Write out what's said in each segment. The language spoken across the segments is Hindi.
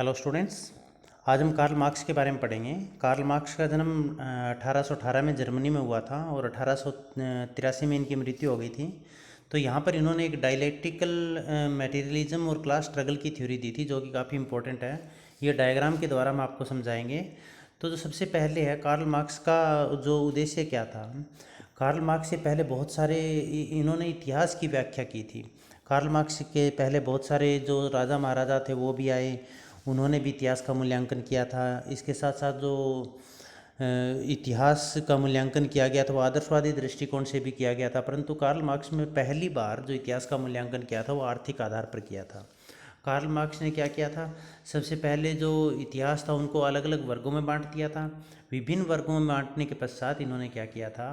Hello students. आज हम कार्ल मार्क्स के बारे में पढ़ेंगे। कार्ल मार्क्स का जन्म 1818 में जर्मनी में हुआ था और 1883 में इनकी मृत्यु हो गई थी। तो यहाँ पर इन्होंने एक डायलेक्टिकल मटेरियलिज्म और क्लास स्ट्रगल की थ्योरी दी थी, जो कि काफ़ी इंपॉर्टेंट है। ये डायग्राम के द्वारा हम आपको समझाएंगे। तो जो सबसे पहले है, कार्ल मार्क्स का जो उद्देश्य क्या था। कार्ल मार्क्स से पहले बहुत सारे इन्होंने इतिहास की व्याख्या की थी। कार्ल मार्क्स के पहले बहुत सारे जो राजा महाराजा थे वो भी आए, उन्होंने भी इतिहास का मूल्यांकन किया था। इसके साथ साथ जो इतिहास का मूल्यांकन किया गया था वो आदर्शवादी दृष्टिकोण से भी किया गया था, परंतु कार्ल मार्क्स में पहली बार जो इतिहास का मूल्यांकन किया था वो आर्थिक आधार पर किया था। कार्ल मार्क्स ने क्या किया था, सबसे पहले जो इतिहास था उनको अलग अलग वर्गों में बांट दिया था। विभिन्न वर्गों में बांटने के पश्चात इन्होंने क्या किया था,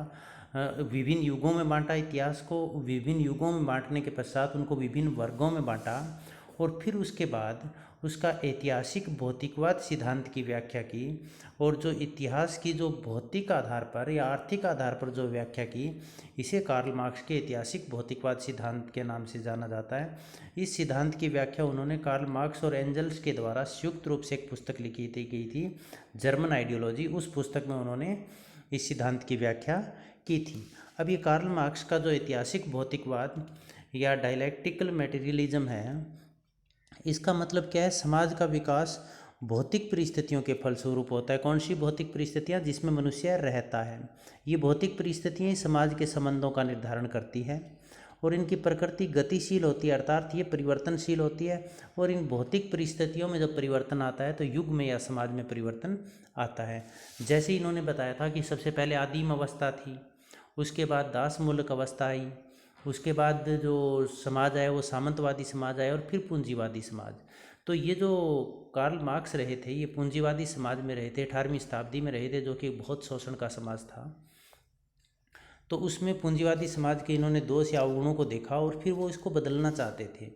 विभिन्न युगों में बांटा इतिहास को। विभिन्न युगों में बांटने के पश्चात उनको विभिन्न वर्गों में बांटा और फिर उसके बाद उसका ऐतिहासिक भौतिकवाद सिद्धांत की व्याख्या की। और जो इतिहास की जो भौतिक आधार पर या आर्थिक आधार पर जो व्याख्या की, इसे कार्ल मार्क्स के ऐतिहासिक भौतिकवाद सिद्धांत के नाम से जाना जाता है। इस सिद्धांत की व्याख्या उन्होंने कार्ल मार्क्स और एंजल्स के द्वारा संयुक्त रूप से एक पुस्तक लिखी गई थी, जर्मन आइडियोलॉजी। उस पुस्तक में उन्होंने इस सिद्धांत की व्याख्या की थी। अब ये कार्ल मार्क्स का जो ऐतिहासिक भौतिकवाद या डायलेक्टिकल मटेरियलिज्म है, इसका मतलब क्या है, समाज का विकास भौतिक परिस्थितियों के फलस्वरूप होता है। कौन सी भौतिक परिस्थितियाँ? जिसमें मनुष्य रहता है। ये भौतिक परिस्थितियाँ समाज के संबंधों का निर्धारण करती है और इनकी प्रकृति गतिशील होती है, अर्थात ये परिवर्तनशील होती है। और इन भौतिक परिस्थितियों में जब परिवर्तन आता है तो युग में या समाज में परिवर्तन आता है। जैसे इन्होंने बताया था कि सबसे पहले आदिम अवस्था थी, उसके बाद दास मूलक अवस्था आई, उसके बाद जो समाज आया वो सामंतवादी समाज आया और फिर पूंजीवादी समाज। तो ये जो कार्ल मार्क्स रहे थे ये पूंजीवादी समाज में रहे थे, 18वीं शताब्दी में रहे थे, जो कि बहुत शोषण का समाज था। तो उसमें पूंजीवादी समाज के इन्होंने दोष या अवगुणों को देखा और फिर वो इसको बदलना चाहते थे।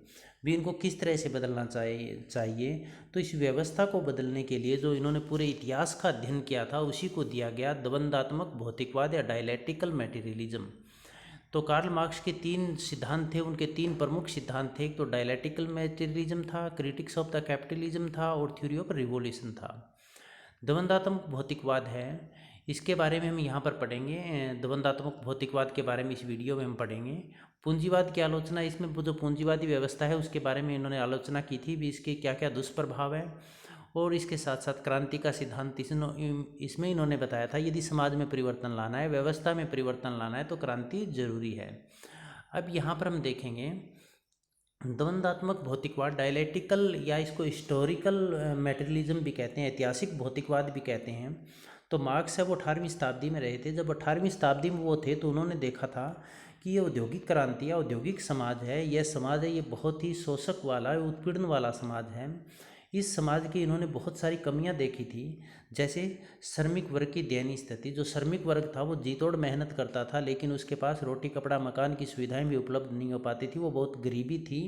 भी इनको किस तरह से बदलना चाहिए। तो इस व्यवस्था को बदलने के लिए जो इन्होंने पूरे इतिहास का अध्ययन किया था उसी को दिया गया द्वंदात्मक भौतिकवाद या डायलेक्टिकल मटेरियलिज्म। तो कार्ल मार्क्स के 3 सिद्धांत थे, उनके 3 प्रमुख सिद्धांत थे। एक तो डायलेक्टिकल मटेरियलिज्म था, क्रिटिक्स ऑफ द कैपिटलिज्म था और थ्योरी ऑफ रिवोल्यूशन था। द्वंदात्मक भौतिकवाद है, इसके बारे में हम यहाँ पर पढ़ेंगे। द्वंदात्मक भौतिकवाद के बारे में इस वीडियो में हम पढ़ेंगे। पूंजीवाद की आलोचना, इसमें जो पूंजीवादी व्यवस्था है उसके बारे में इन्होंने आलोचना की थी, भी इसके क्या क्या दुष्प्रभाव है। और इसके साथ साथ क्रांति का सिद्धांत इसमें इन्होंने बताया था, यदि समाज में परिवर्तन लाना है, व्यवस्था में परिवर्तन लाना है तो क्रांति जरूरी है। अब यहाँ पर हम देखेंगे द्वंदात्मक भौतिकवाद, डायलेक्टिकल या इसको हिस्टोरिकल मटेरियलिज्म भी कहते हैं, ऐतिहासिक भौतिकवाद भी कहते हैं। तो मार्क्स है वो 18वीं शताब्दी में रहे थे। जब 18वीं शताब्दी में वो थे तो उन्होंने देखा था कि ये औद्योगिक क्रांति या औद्योगिक समाज है, यह समाज है ये बहुत ही शोषक वाला, उत्पीड़न वाला समाज है। इस समाज की इन्होंने बहुत सारी कमियां देखी थी, जैसे श्रमिक वर्ग की दयनीय स्थिति। जो श्रमिक वर्ग था वो जी तोड़ मेहनत करता था, लेकिन उसके पास रोटी कपड़ा मकान की सुविधाएं भी उपलब्ध नहीं हो पाती थी। वो बहुत गरीबी थी,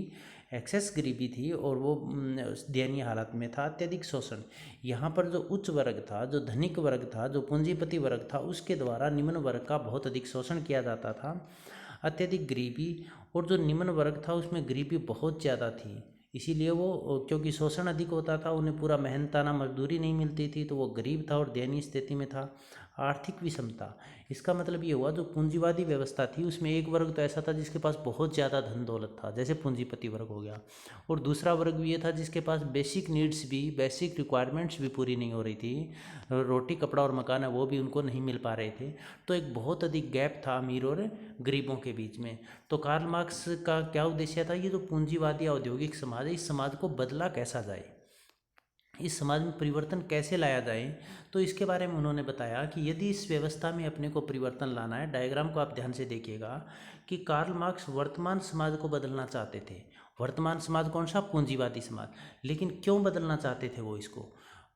एक्सेस गरीबी थी और वो दयनीय हालत में था। अत्यधिक शोषण। यहाँ पर जो उच्च वर्ग था, जो धनिक वर्ग था, जो पूंजीपति वर्ग था, उसके द्वारा निम्न वर्ग का बहुत अधिक शोषण किया जाता था। अत्यधिक गरीबी, और जो निम्न वर्ग था उसमें गरीबी बहुत ज़्यादा थी। इसीलिए वो, क्योंकि शोषण अधिक होता था, उन्हें पूरा मेहनताना मजदूरी नहीं मिलती थी, तो वो गरीब था और दयनीय स्थिति में था। आर्थिक विषमता, इसका मतलब ये हुआ जो पूंजीवादी व्यवस्था थी उसमें एक वर्ग तो ऐसा था जिसके पास बहुत ज़्यादा धन दौलत था, जैसे पूंजीपति वर्ग हो गया, और दूसरा वर्ग भी ये था जिसके पास बेसिक नीड्स भी, बेसिक रिक्वायरमेंट्स भी पूरी नहीं हो रही थी। रोटी कपड़ा और मकान है वो भी उनको नहीं मिल पा रहे थे। तो एक बहुत अधिक गैप था अमीर और गरीबों के बीच में। तो कार्ल मार्क्स का क्या उद्देश्य था, ये जो पूंजीवादी औद्योगिक समाज है इस समाज को बदला कैसा जाए, इस समाज में परिवर्तन कैसे लाया जाए। तो इसके बारे में उन्होंने बताया कि यदि इस व्यवस्था में अपने को परिवर्तन लाना है, डायग्राम को आप ध्यान से देखिएगा कि कार्ल मार्क्स वर्तमान समाज को बदलना चाहते थे। वर्तमान समाज कौन सा? पूंजीवादी समाज। लेकिन क्यों बदलना चाहते थे वो? इसको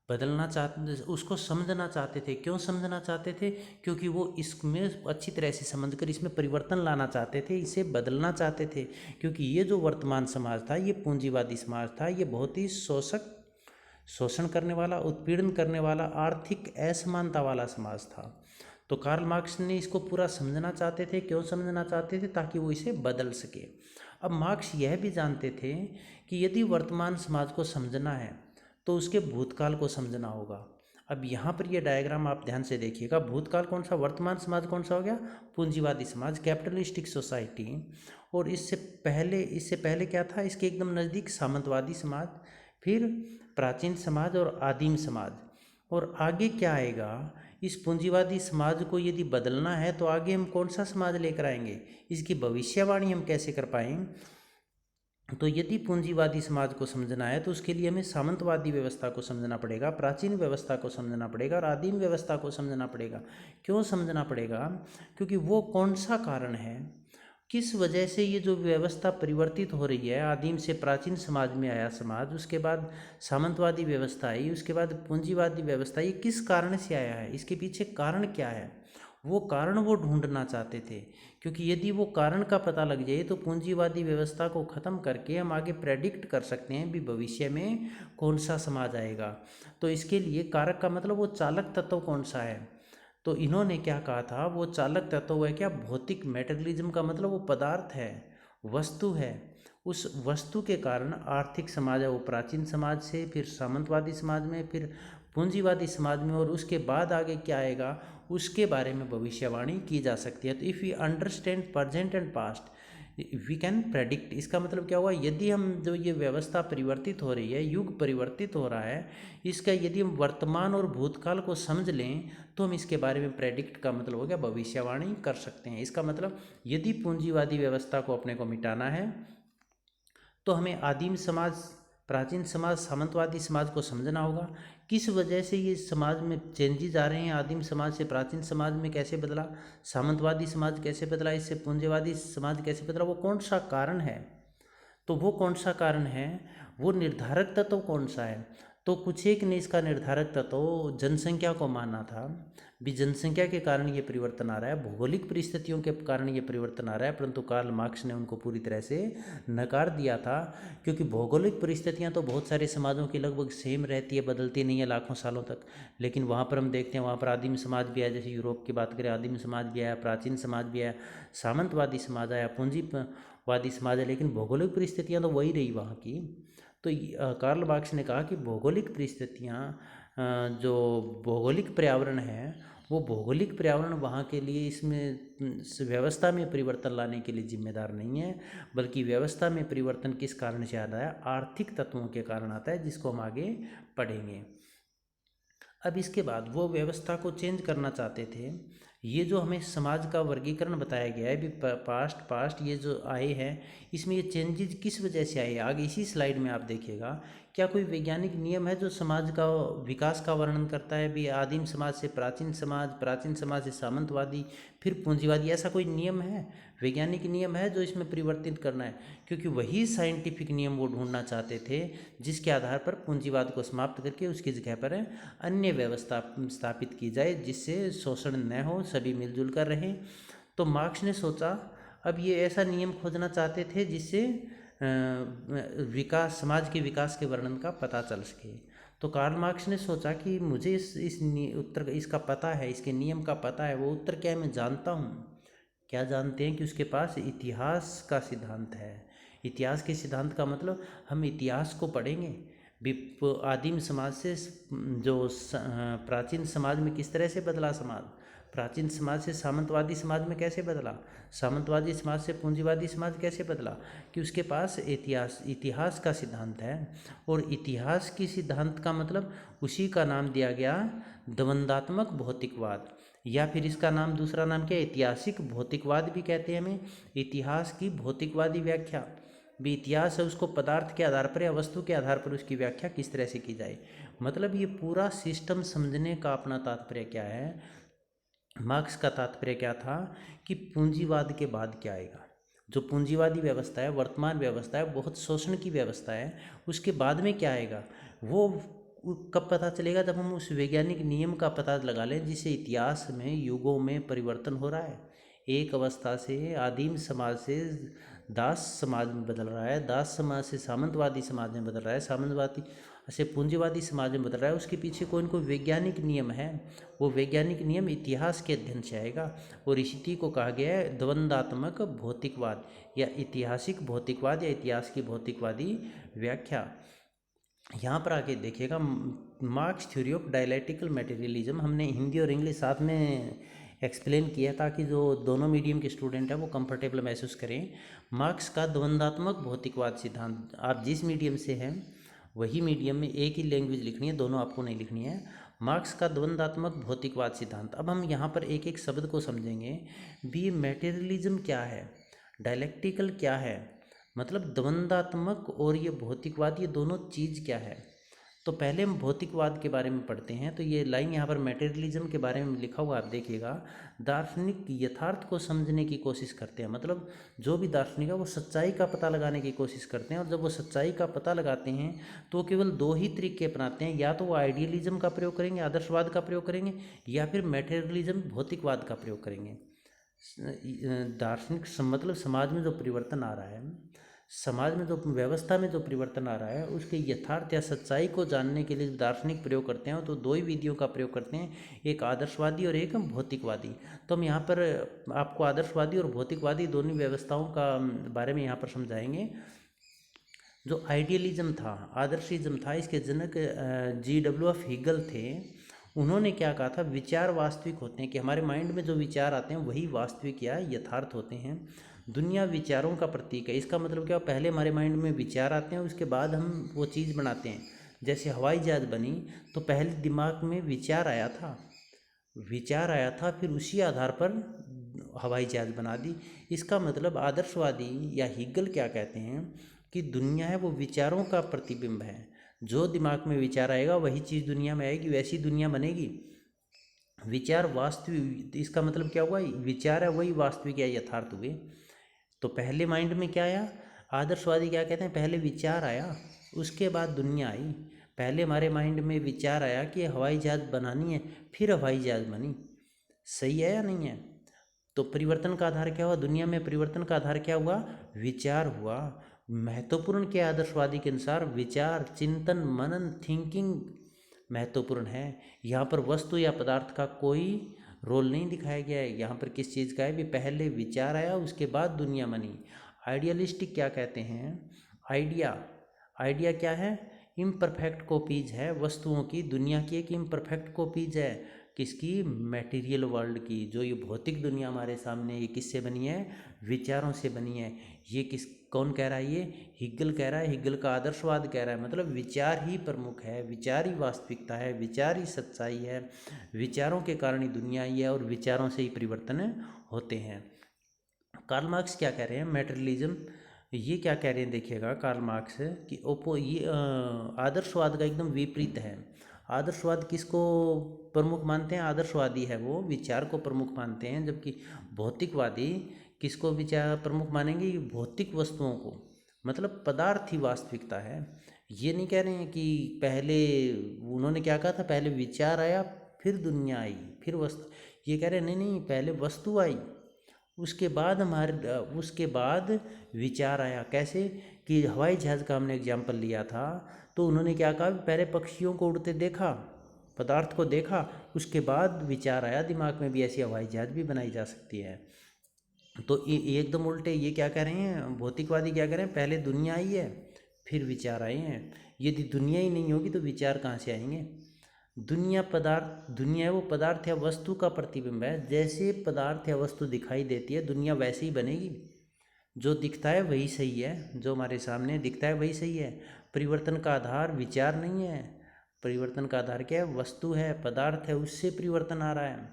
बदलना चाहते, उसको समझना चाहते थे। क्यों समझना चाहते थे? क्योंकि वो इसमें अच्छी तरह से समझकर इसमें परिवर्तन लाना चाहते थे, इसे बदलना चाहते थे। क्योंकि ये जो वर्तमान समाज था ये पूंजीवादी समाज था, ये बहुत ही शोषण करने वाला, उत्पीड़न करने वाला, आर्थिक असमानता वाला समाज था। तो कार्ल मार्क्स ने इसको पूरा समझना चाहते थे। क्यों समझना चाहते थे? ताकि वो इसे बदल सके। अब मार्क्स यह भी जानते थे कि यदि वर्तमान समाज को समझना है तो उसके भूतकाल को समझना होगा। अब यहाँ पर ये डायग्राम आप ध्यान से देखिएगा, भूतकाल कौन सा, वर्तमान समाज कौन सा हो गया, पूंजीवादी समाज, कैपिटलिस्टिक सोसाइटी। और इससे पहले क्या था, इसके एकदम नज़दीक सामंतवादी समाज, फिर प्राचीन समाज और आदिम समाज। और आगे क्या आएगा, इस पूंजीवादी समाज को यदि बदलना है तो आगे हम कौन सा समाज लेकर आएंगे, इसकी भविष्यवाणी हम कैसे कर पाएंगे। तो यदि पूंजीवादी समाज को समझना है तो उसके लिए हमें सामंतवादी व्यवस्था को समझना पड़ेगा, प्राचीन व्यवस्था को समझना पड़ेगा और आदिम व्यवस्था को समझना पड़ेगा। क्यों समझना पड़ेगा, क्योंकि वो कौन सा कारण है, किस वजह से ये जो व्यवस्था परिवर्तित हो रही है, आदिम से प्राचीन समाज में आया समाज, उसके बाद सामंतवादी व्यवस्था आई, उसके बाद पूंजीवादी व्यवस्था, ये किस कारण से आया है, इसके पीछे कारण क्या है, वो कारण वो ढूंढना चाहते थे। क्योंकि यदि वो कारण का पता लग जाए तो पूंजीवादी व्यवस्था को ख़त्म करके हम आगे प्रेडिक्ट कर सकते हैं भी भविष्य में कौन सा समाज आएगा। तो इसके लिए कारक का मतलब वो चालक तत्व कौन सा है। तो इन्होंने क्या कहा था, वो चालक तत्व है क्या, भौतिक, मेटेरियलिज्म का मतलब वो पदार्थ है, वस्तु है। उस वस्तु के कारण आर्थिक समाज है वो प्राचीन समाज से, फिर सामंतवादी समाज में, फिर पूंजीवादी समाज में, और उसके बाद आगे क्या आएगा उसके बारे में भविष्यवाणी की जा सकती है। तो if we understand present and past we can predict. इसका मतलब क्या हुआ, यदि हम जो ये व्यवस्था परिवर्तित हो रही है, युग परिवर्तित हो रहा है, इसका यदि हम वर्तमान और भूतकाल को समझ लें तो हम इसके बारे में प्रेडिक्ट का मतलब हो गया भविष्यवाणी कर सकते हैं। इसका मतलब यदि पूंजीवादी व्यवस्था को अपने को मिटाना है तो हमें आदिम समाज, प्राचीन समाज, सामंतवादी समाज को समझना होगा, किस वजह से ये समाज में चेंजेस आ रहे हैं, आदिम समाज से प्राचीन समाज में कैसे बदला, सामंतवादी समाज कैसे बदला, इससे पूंजीवादी समाज कैसे बदला, वो कौन सा कारण है। तो वो कौन सा कारण है, वो निर्धारक तत्व कौन सा है। तो कुछ एक ने इसका निर्धारक तत्व जनसंख्या को माना था, भी जनसंख्या के कारण ये परिवर्तन आ रहा है, भौगोलिक परिस्थितियों के कारण ये परिवर्तन आ रहा है, परंतु कार्ल मार्क्स ने उनको पूरी तरह से नकार दिया था। क्योंकि भौगोलिक परिस्थितियां तो बहुत सारे समाजों की लगभग सेम रहती है, बदलती नहीं है लाखों सालों तक, लेकिन वहाँ पर हम देखते हैं वहाँ पर आदिम समाज भी आया, जैसे यूरोप की बात करें आदिम समाज भी आया, प्राचीन समाज भी आया, सामंतवादी समाज आया, पूंजीवादी समाज है, लेकिन भौगोलिक परिस्थितियाँ तो वही रही वहाँ की। तो कार्ल मार्क्स ने कहा कि भौगोलिक परिस्थितियाँ, जो भौगोलिक पर्यावरण है, वो भौगोलिक पर्यावरण वहाँ के लिए इसमें व्यवस्था में परिवर्तन लाने के लिए जिम्मेदार नहीं है, बल्कि व्यवस्था में परिवर्तन किस कारण से आता है, आर्थिक तत्वों के कारण आता है, जिसको हम आगे पढ़ेंगे। अब इसके बाद वो व्यवस्था को चेंज करना चाहते थे। ये जो हमें समाज का वर्गीकरण बताया गया है भी, पास्ट ये जो आए हैं, इसमें ये चेंजेस किस वजह से आए, आगे इसी स्लाइड में आप देखिएगा। क्या कोई वैज्ञानिक नियम है जो समाज का विकास का वर्णन करता है भी, आदिम समाज से प्राचीन समाज, प्राचीन समाज से सामंतवादी, फिर पूंजीवादी, ऐसा कोई नियम है, वैज्ञानिक नियम है जो इसमें परिवर्तित करना है। क्योंकि वही साइंटिफिक नियम वो ढूंढना चाहते थे जिसके आधार पर पूंजीवाद को समाप्त करके उसकी जगह पर अन्य व्यवस्था स्थापित की जाए, जिससे शोषण न हो, सभी मिलजुल कर रहें। तो मार्क्स ने सोचा अब ये ऐसा नियम खोजना चाहते थे जिससे विकास, समाज के विकास के वर्णन का पता चल सके। तो कार्ल मार्क्स ने सोचा कि मुझे इस उत्तर इसका पता है, इसके नियम का पता है। वो उत्तर क्या है, मैं जानता हूँ। क्या जानते हैं कि उसके पास इतिहास का सिद्धांत है। इतिहास के सिद्धांत का मतलब हम इतिहास को पढ़ेंगे, आदिम समाज से जो प्राचीन समाज में किस तरह से बदला समाज, प्राचीन समाज से सामंतवादी समाज में कैसे बदला, सामंतवादी समाज से पूंजीवादी समाज कैसे बदला, कि उसके पास इतिहास का सिद्धांत है। और इतिहास की सिद्धांत का मतलब उसी का नाम दिया गया द्वंदात्मक भौतिकवाद, या फिर इसका नाम, दूसरा नाम क्या है, ऐतिहासिक भौतिकवाद भी कहते हैं हमें। इतिहास की भौतिकवादी व्याख्या भी, इतिहास है उसको पदार्थ के आधार पर या वस्तु के आधार पर उसकी व्याख्या किस तरह से की जाए। मतलब ये पूरा सिस्टम समझने का अपना तात्पर्य क्या है, मार्क्स का तात्पर्य क्या था कि पूंजीवाद के बाद क्या आएगा। जो पूंजीवादी व्यवस्था है, वर्तमान व्यवस्था है, बहुत शोषण की व्यवस्था है, उसके बाद में क्या आएगा वो कब पता चलेगा, जब हम उस वैज्ञानिक नियम का पता लगा लें जिससे इतिहास में युगों में परिवर्तन हो रहा है। एक अवस्था से आदिम समाज से दास समाज में बदल रहा है, दास समाज से सामंतवादी समाज में बदल रहा है, सामंतवादी से पूंजीवादी समाज में बदल रहा है। उसके पीछे कोई न कोई वैज्ञानिक नियम है, वो वैज्ञानिक नियम इतिहास के अध्ययन से आएगा। और इसी को कहा गया है द्वंदात्मक भौतिकवाद, या ऐतिहासिक भौतिकवाद, या इतिहास की भौतिकवादी व्याख्या। यहाँ पर आके देखिएगा, marks theory of dialectical materialism हमने हिंदी और इंग्लिश साथ में एक्सप्लेन किया ताकि जो दोनों मीडियम के स्टूडेंट हैं वो कंफर्टेबल महसूस करें। मार्क्स का द्वंदात्मक भौतिकवाद सिद्धांत, आप जिस मीडियम से हैं वही मीडियम में एक ही लैंग्वेज लिखनी है, दोनों आपको नहीं लिखनी है। मार्क्स का द्वंदात्मक भौतिकवाद सिद्धांत। अब हम यहाँ पर एक एक शब्द को समझेंगे भी। मटेरियलिज्म क्या है, डायलैक्टिकल क्या है, मतलब द्वंदात्मक और ये भौतिकवाद, ये दोनों चीज़ क्या है। तो पहले हम भौतिकवाद के बारे में पढ़ते हैं। तो ये लाइन यहाँ पर मटेरियलिज्म के बारे में लिखा हुआ आप देखिएगा। दार्शनिक यथार्थ को समझने की कोशिश करते हैं, मतलब जो भी दार्शनिक है वो सच्चाई का पता लगाने की कोशिश करते हैं। और जब वो सच्चाई का पता लगाते हैं तो केवल दो ही तरीके अपनाते हैं, या तो वो आइडियलिज्म का प्रयोग करेंगे, आदर्शवाद का प्रयोग करेंगे, या फिर मटेरियलिज्म भौतिकवाद का प्रयोग करेंगे। दार्शनिक मतलब समाज में जो परिवर्तन आ रहा है, समाज में जो व्यवस्था में जो परिवर्तन आ रहा है उसके यथार्थ या सच्चाई को जानने के लिए दार्शनिक प्रयोग करते हैं। तो दो ही विधियों का प्रयोग करते हैं, एक आदर्शवादी और एक भौतिकवादी। तो हम यहाँ पर आपको आदर्शवादी और भौतिकवादी दोनों व्यवस्थाओं का बारे में यहाँ पर समझाएंगे। जो आइडियलिज्म था, आदर्शिज्म था, इसके जनक G.W.F. हीगल थे। उन्होंने क्या कहा था, विचार वास्तविक होते हैं, कि हमारे माइंड में जो विचार आते हैं वही वास्तविक या यथार्थ होते हैं। दुनिया विचारों का प्रतीक है। इसका मतलब क्या, पहले हमारे माइंड में विचार आते हैं, उसके बाद हम वो चीज़ बनाते हैं। जैसे हवाई जहाज़ बनी तो पहले दिमाग में विचार आया था, विचार आया था, फिर उसी आधार पर हवाई जहाज़ बना दी। इसका मतलब आदर्शवादी या हीगल क्या कहते हैं कि दुनिया है वो विचारों का प्रतिबिंब है। जो दिमाग में विचार आएगा वही चीज़ दुनिया में आएगी, वैसी दुनिया बनेगी। विचार वास्तविक, इसका मतलब क्या हुआ, विचार है वही वास्तविक या यथार्थ हुए। तो पहले माइंड में क्या आया, आदर्शवादी क्या कहते हैं, पहले विचार आया उसके बाद दुनिया आई। पहले हमारे माइंड में विचार आया कि हवाई जहाज़ बनानी है, फिर हवाई जहाज़ बनी। सही है या नहीं है। तो परिवर्तन का आधार क्या हुआ, दुनिया में परिवर्तन का आधार क्या हुआ, विचार हुआ। महत्वपूर्ण क्या, आदर्शवादी के अनुसार विचार, चिंतन, मनन, थिंकिंग महत्वपूर्ण है। यहाँ पर वस्तु या पदार्थ का कोई रोल नहीं दिखाया गया है। यहाँ पर किस चीज़ का है भी, पहले विचार आया उसके बाद दुनिया बनी। आइडियलिस्टिक क्या कहते हैं, आइडिया, आइडिया क्या है, इम्परफेक्ट कॉपीज है वस्तुओं की, दुनिया की एक इम्परफेक्ट कॉपीज है। किसकी, मटेरियल वर्ल्ड की। जो ये भौतिक दुनिया हमारे सामने, ये किससे बनी है, विचारों से बनी है। ये किस, कौन कह रहा है, ये हिगल कह रहा है। हिगल का आदर्शवाद कह रहा है, मतलब विचार ही प्रमुख है, विचार ही वास्तविकता है, विचार ही सच्चाई है, विचारों के कारण ही दुनिया आई है और विचारों से ही परिवर्तन होते हैं। कार्ल मार्क्स क्या कह रहे हैं, मटेरियलिज्म ये क्या कह रहे हैं, देखिएगा कार्ल मार्क्स कि ये आदर्शवाद का एकदम विपरीत है। आदर्शवाद किसको प्रमुख मानते हैं, आदर्शवादी है वो विचार को प्रमुख मानते हैं, जबकि भौतिकवादी किसको विचार प्रमुख मानेंगे, भौतिक वस्तुओं को, मतलब पदार्थ ही वास्तविकता है। ये नहीं कह रहे हैं कि पहले, उन्होंने क्या कहा था, पहले विचार आया फिर दुनिया आई फिर वस्तु। ये कह रहे हैं नहीं नहीं, पहले वस्तु आई उसके बाद उसके बाद विचार आया। कैसे कि हवाई जहाज़ का हमने एग्जाम्पल लिया था, तो उन्होंने क्या कहा, पहले पक्षियों को उड़ते देखा, पदार्थ को देखा, उसके बाद विचार आया दिमाग में भी ऐसी हवाई जहाज़ भी बनाई जा सकती है। तो ये एकदम उल्टे, ये क्या कह रहे हैं, भौतिकवादी क्या कह रहे हैं, पहले दुनिया आई है फिर विचार आए हैं। यदि दुनिया ही नहीं होगी तो विचार कहाँ से आएंगे। दुनिया पदार्थ, दुनिया है वो पदार्थ या वस्तु का प्रतिबिंब है। जैसे पदार्थ या वस्तु दिखाई देती है दुनिया वैसे ही बनेगी। जो दिखता है वही सही है, जो हमारे सामने दिखता है वही सही है। परिवर्तन का आधार विचार नहीं है, परिवर्तन का आधार क्या है, वस्तु है, पदार्थ है, उससे परिवर्तन आ रहा है।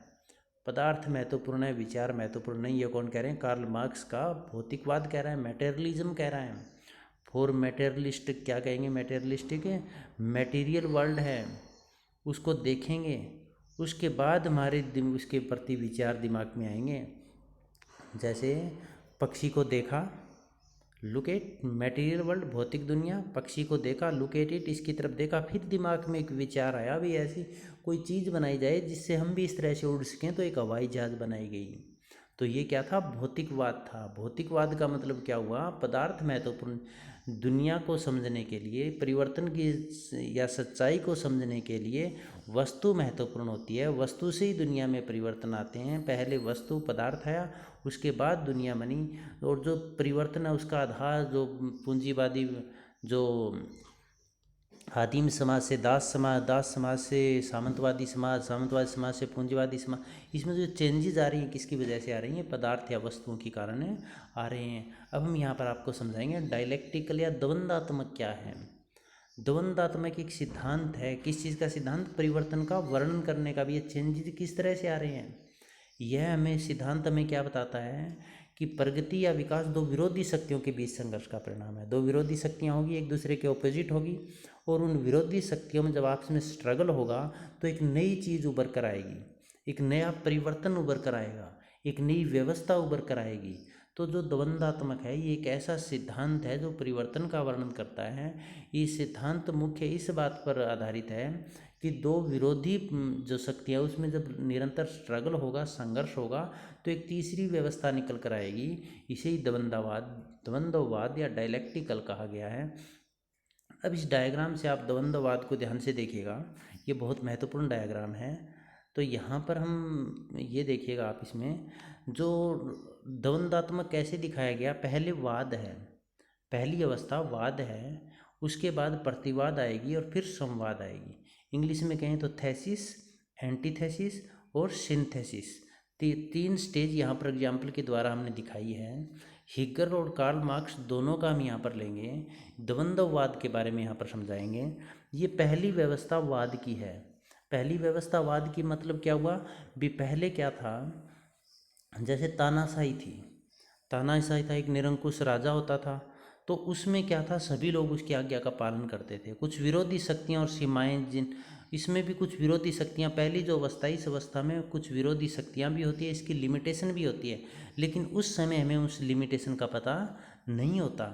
पदार्थ महत्वपूर्ण है, विचार महत्वपूर्ण नहीं। ये कौन कह रहे हैं, कार्ल मार्क्स का भौतिकवाद कह रहा है, मटेरियलिज्म कह रहा है। फॉर मटेरियलिस्टिक क्या कहेंगे, मटेरियलिस्टिक मटेरियल वर्ल्ड है, उसको देखेंगे उसके बाद हमारे उसके प्रति विचार दिमाग में आएंगे। जैसे पक्षी को देखा, लुक एट मटेरियल वर्ल्ड, भौतिक दुनिया, पक्षी को देखा, लुक एट इट, इसकी तरफ देखा, फिर दिमाग में एक विचार आया भी ऐसी कोई चीज़ बनाई जाए जिससे हम भी इस तरह से उड़ सकें, तो एक हवाई जहाज़ बनाई गई। तो ये क्या था, भौतिकवाद था। भौतिकवाद का मतलब क्या हुआ, पदार्थ महत्वपूर्ण, दुनिया को समझने के लिए, परिवर्तन की या सच्चाई को समझने के लिए वस्तु महत्वपूर्ण होती है। वस्तु से ही दुनिया में परिवर्तन आते हैं। पहले वस्तु पदार्थ आया उसके बाद दुनिया बनी। और जो परिवर्तन है उसका आधार जो पूंजीवादी जो आदिम समाज से दास समाज, दास समाज से सामंतवादी समाज, सामंतवादी समाज से पूंजीवादी समाज। इसमें जो चेंजेस आ रही हैं किसकी वजह से आ रही हैं? पदार्थ या वस्तुओं के कारण आ रहे हैं। अब हम यहाँ पर आपको समझाएंगे डायलेक्टिकल या द्वंद्वात्मक क्या है। द्वंद्वात्मक एक सिद्धांत है। किस चीज़ का सिद्धांत? परिवर्तन का वर्णन करने का भी। ये चेंजेस किस तरह से आ रहे हैं, यह हमें सिद्धांत हमें क्या बताता है कि प्रगति या विकास दो विरोधी शक्तियों के बीच संघर्ष का परिणाम है। दो विरोधी शक्तियाँ होगी, एक दूसरे के ऑपोजिट होगी, और उन विरोधी शक्तियों में जब आपस में स्ट्रगल होगा तो एक नई चीज़ उभर कर आएगी, एक नया परिवर्तन उभर कर आएगा, एक नई व्यवस्था उभर कर आएगी। तो जो द्वंद्वात्मक है ये एक ऐसा सिद्धांत है जो परिवर्तन का वर्णन करता है। ये सिद्धांत मुख्य इस बात पर आधारित है कि दो विरोधी जो शक्तियाँ उसमें जब निरंतर स्ट्रगल होगा, संघर्ष होगा, तो एक तीसरी व्यवस्था निकल कर आएगी। इसे ही द्वंद्ववाद या डायलेक्टिकल कहा गया है। अब इस डायग्राम से आप द्वंद्ववाद को ध्यान से देखिएगा, ये बहुत महत्वपूर्ण डायग्राम है। तो यहाँ पर हम ये देखिएगा आप, इसमें जो द्वंद्वात्मक कैसे दिखाया गया, पहले वाद है, पहली अवस्था वाद है, उसके बाद प्रतिवाद आएगी और फिर संवाद आएगी। इंग्लिश में कहें तो थेसिस, एंटीथेसिस और सिंथेसिस। तीन स्टेज यहाँ पर एग्जाम्पल के द्वारा हमने दिखाई है। हिगल और कार्ल मार्क्स दोनों का हम यहाँ पर लेंगे, द्वंद्ववाद के बारे में यहाँ पर समझाएंगे। ये पहली व्यवस्था वाद की है। पहली व्यवस्था वाद की मतलब क्या हुआ भी, पहले क्या था, जैसे तानाशाही थी, तानाशाही था, एक निरंकुश राजा होता था, तो उसमें क्या था, सभी लोग उसकी आज्ञा का पालन करते थे। कुछ विरोधी शक्तियाँ और सीमाएं, जिन इसमें भी कुछ विरोधी शक्तियाँ, पहली जो अवस्था, इस अवस्था में कुछ विरोधी शक्तियाँ भी होती है, इसकी लिमिटेशन भी होती है, लेकिन उस समय हमें उस लिमिटेशन का पता नहीं होता।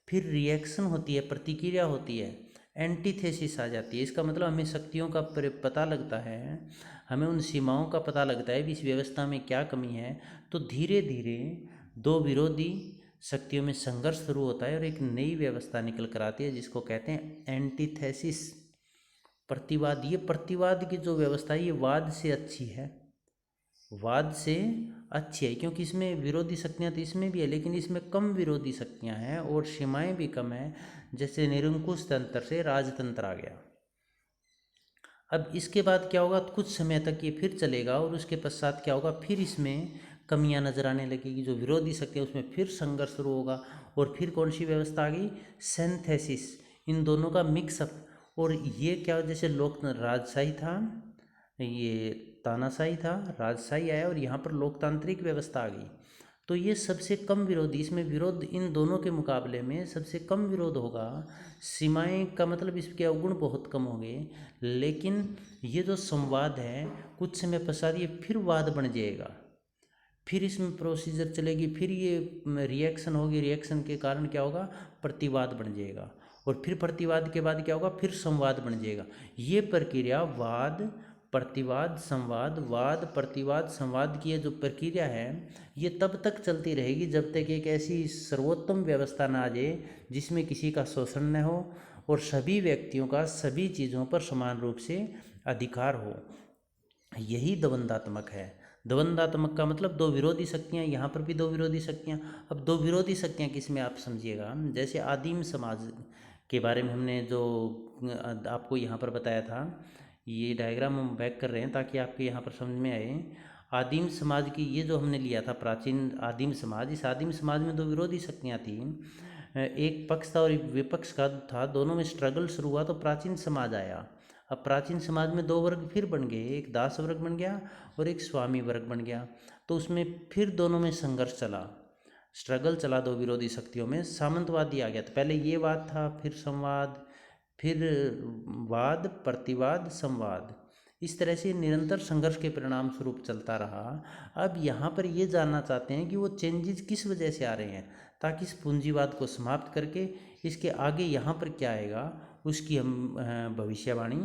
फिर रिएक्शन होती है, प्रतिक्रिया होती है, एंटीथेसिस आ जाती है। इसका मतलब हमें शक्तियों का पता लगता है, हमें उन सीमाओं का पता लगता है भी इस व्यवस्था में क्या कमी है। तो धीरे धीरे दो विरोधी शक्तियों में संघर्ष शुरू होता है और एक नई व्यवस्था निकल कर आती है, जिसको कहते हैं एंटीथेसिस, प्रतिवाद। ये प्रतिवाद की जो व्यवस्था है ये वाद से अच्छी है, वाद से अच्छी है, क्योंकि इसमें विरोधी शक्तियाँ तो इसमें भी है, लेकिन इसमें कम विरोधी शक्तियाँ हैं और सीमाएं भी कम है। जैसे निरंकुश तंत्र से राजतंत्र आ गया। अब इसके बाद क्या होगा, कुछ समय तक ये फिर चलेगा और उसके पश्चात क्या होगा, फिर इसमें कमियां नजर आने लगेगी। जो विरोधी शक्ति है उसमें फिर संघर्ष शुरू होगा और फिर कौन सी व्यवस्था आ गई, सिंथेसिस, इन दोनों का मिक्सअप। और ये क्या, जैसे लोक राजशाही था, ये तानाशाही था, राजशाही आया और यहाँ पर लोकतांत्रिक व्यवस्था आ गई। तो ये सबसे कम विरोधी, इसमें विरोध इन दोनों के मुकाबले में सबसे कम विरोध होगा। सीमाएं का मतलब इसके अवगुण बहुत कम होंगे, लेकिन ये जो संवाद है कुछ समय पश्चात ये फिर वाद बन जाएगा, फिर इसमें प्रोसीजर चलेगी, फिर ये रिएक्शन होगी, रिएक्शन के कारण क्या होगा, प्रतिवाद बन जाएगा, और फिर प्रतिवाद के बाद क्या होगा, फिर संवाद बन जाएगा। ये प्रक्रिया वाद प्रतिवाद संवाद, वाद प्रतिवाद संवाद की ये जो प्रक्रिया है ये तब तक चलती रहेगी जब तक एक ऐसी सर्वोत्तम व्यवस्था ना आ जाए जिसमें किसी का शोषण न हो और सभी व्यक्तियों का सभी चीज़ों पर समान रूप से अधिकार हो। यही द्वंद्वात्मक है। द्वंद्वात्मक का मतलब दो विरोधी शक्तियाँ, यहाँ पर भी दो विरोधी शक्तियाँ। अब दो विरोधी शक्तियाँ किसमें, आप समझिएगा, जैसे आदिम समाज के बारे में हमने जो आपको यहाँ पर बताया था, ये डायग्राम हम बैक कर रहे हैं ताकि आपके यहाँ पर समझ में आए। आदिम समाज की ये जो हमने लिया था प्राचीन आदिम समाज, इस आदिम समाज में दो विरोधी शक्तियाँ थी, एक पक्ष था और एक विपक्ष का था, दोनों में स्ट्रगल शुरू हुआ तो प्राचीन समाज आया। अब प्राचीन समाज में दो वर्ग फिर बन गए, एक दास वर्ग बन गया और एक स्वामी वर्ग बन गया। तो उसमें फिर दोनों में संघर्ष चला, स्ट्रगल चला दो विरोधी शक्तियों में। सामंतवादी आ गया, तो पहले ये वाद था, फिर संवाद, फिर वाद प्रतिवाद संवाद, इस तरह से निरंतर संघर्ष के परिणाम स्वरूप चलता रहा। अब यहाँ पर ये जानना चाहते हैं कि वो चेंजेस किस वजह से आ रहे हैं, ताकि इस पूंजीवाद को समाप्त करके इसके आगे यहाँ पर क्या आएगा उसकी हम भविष्यवाणी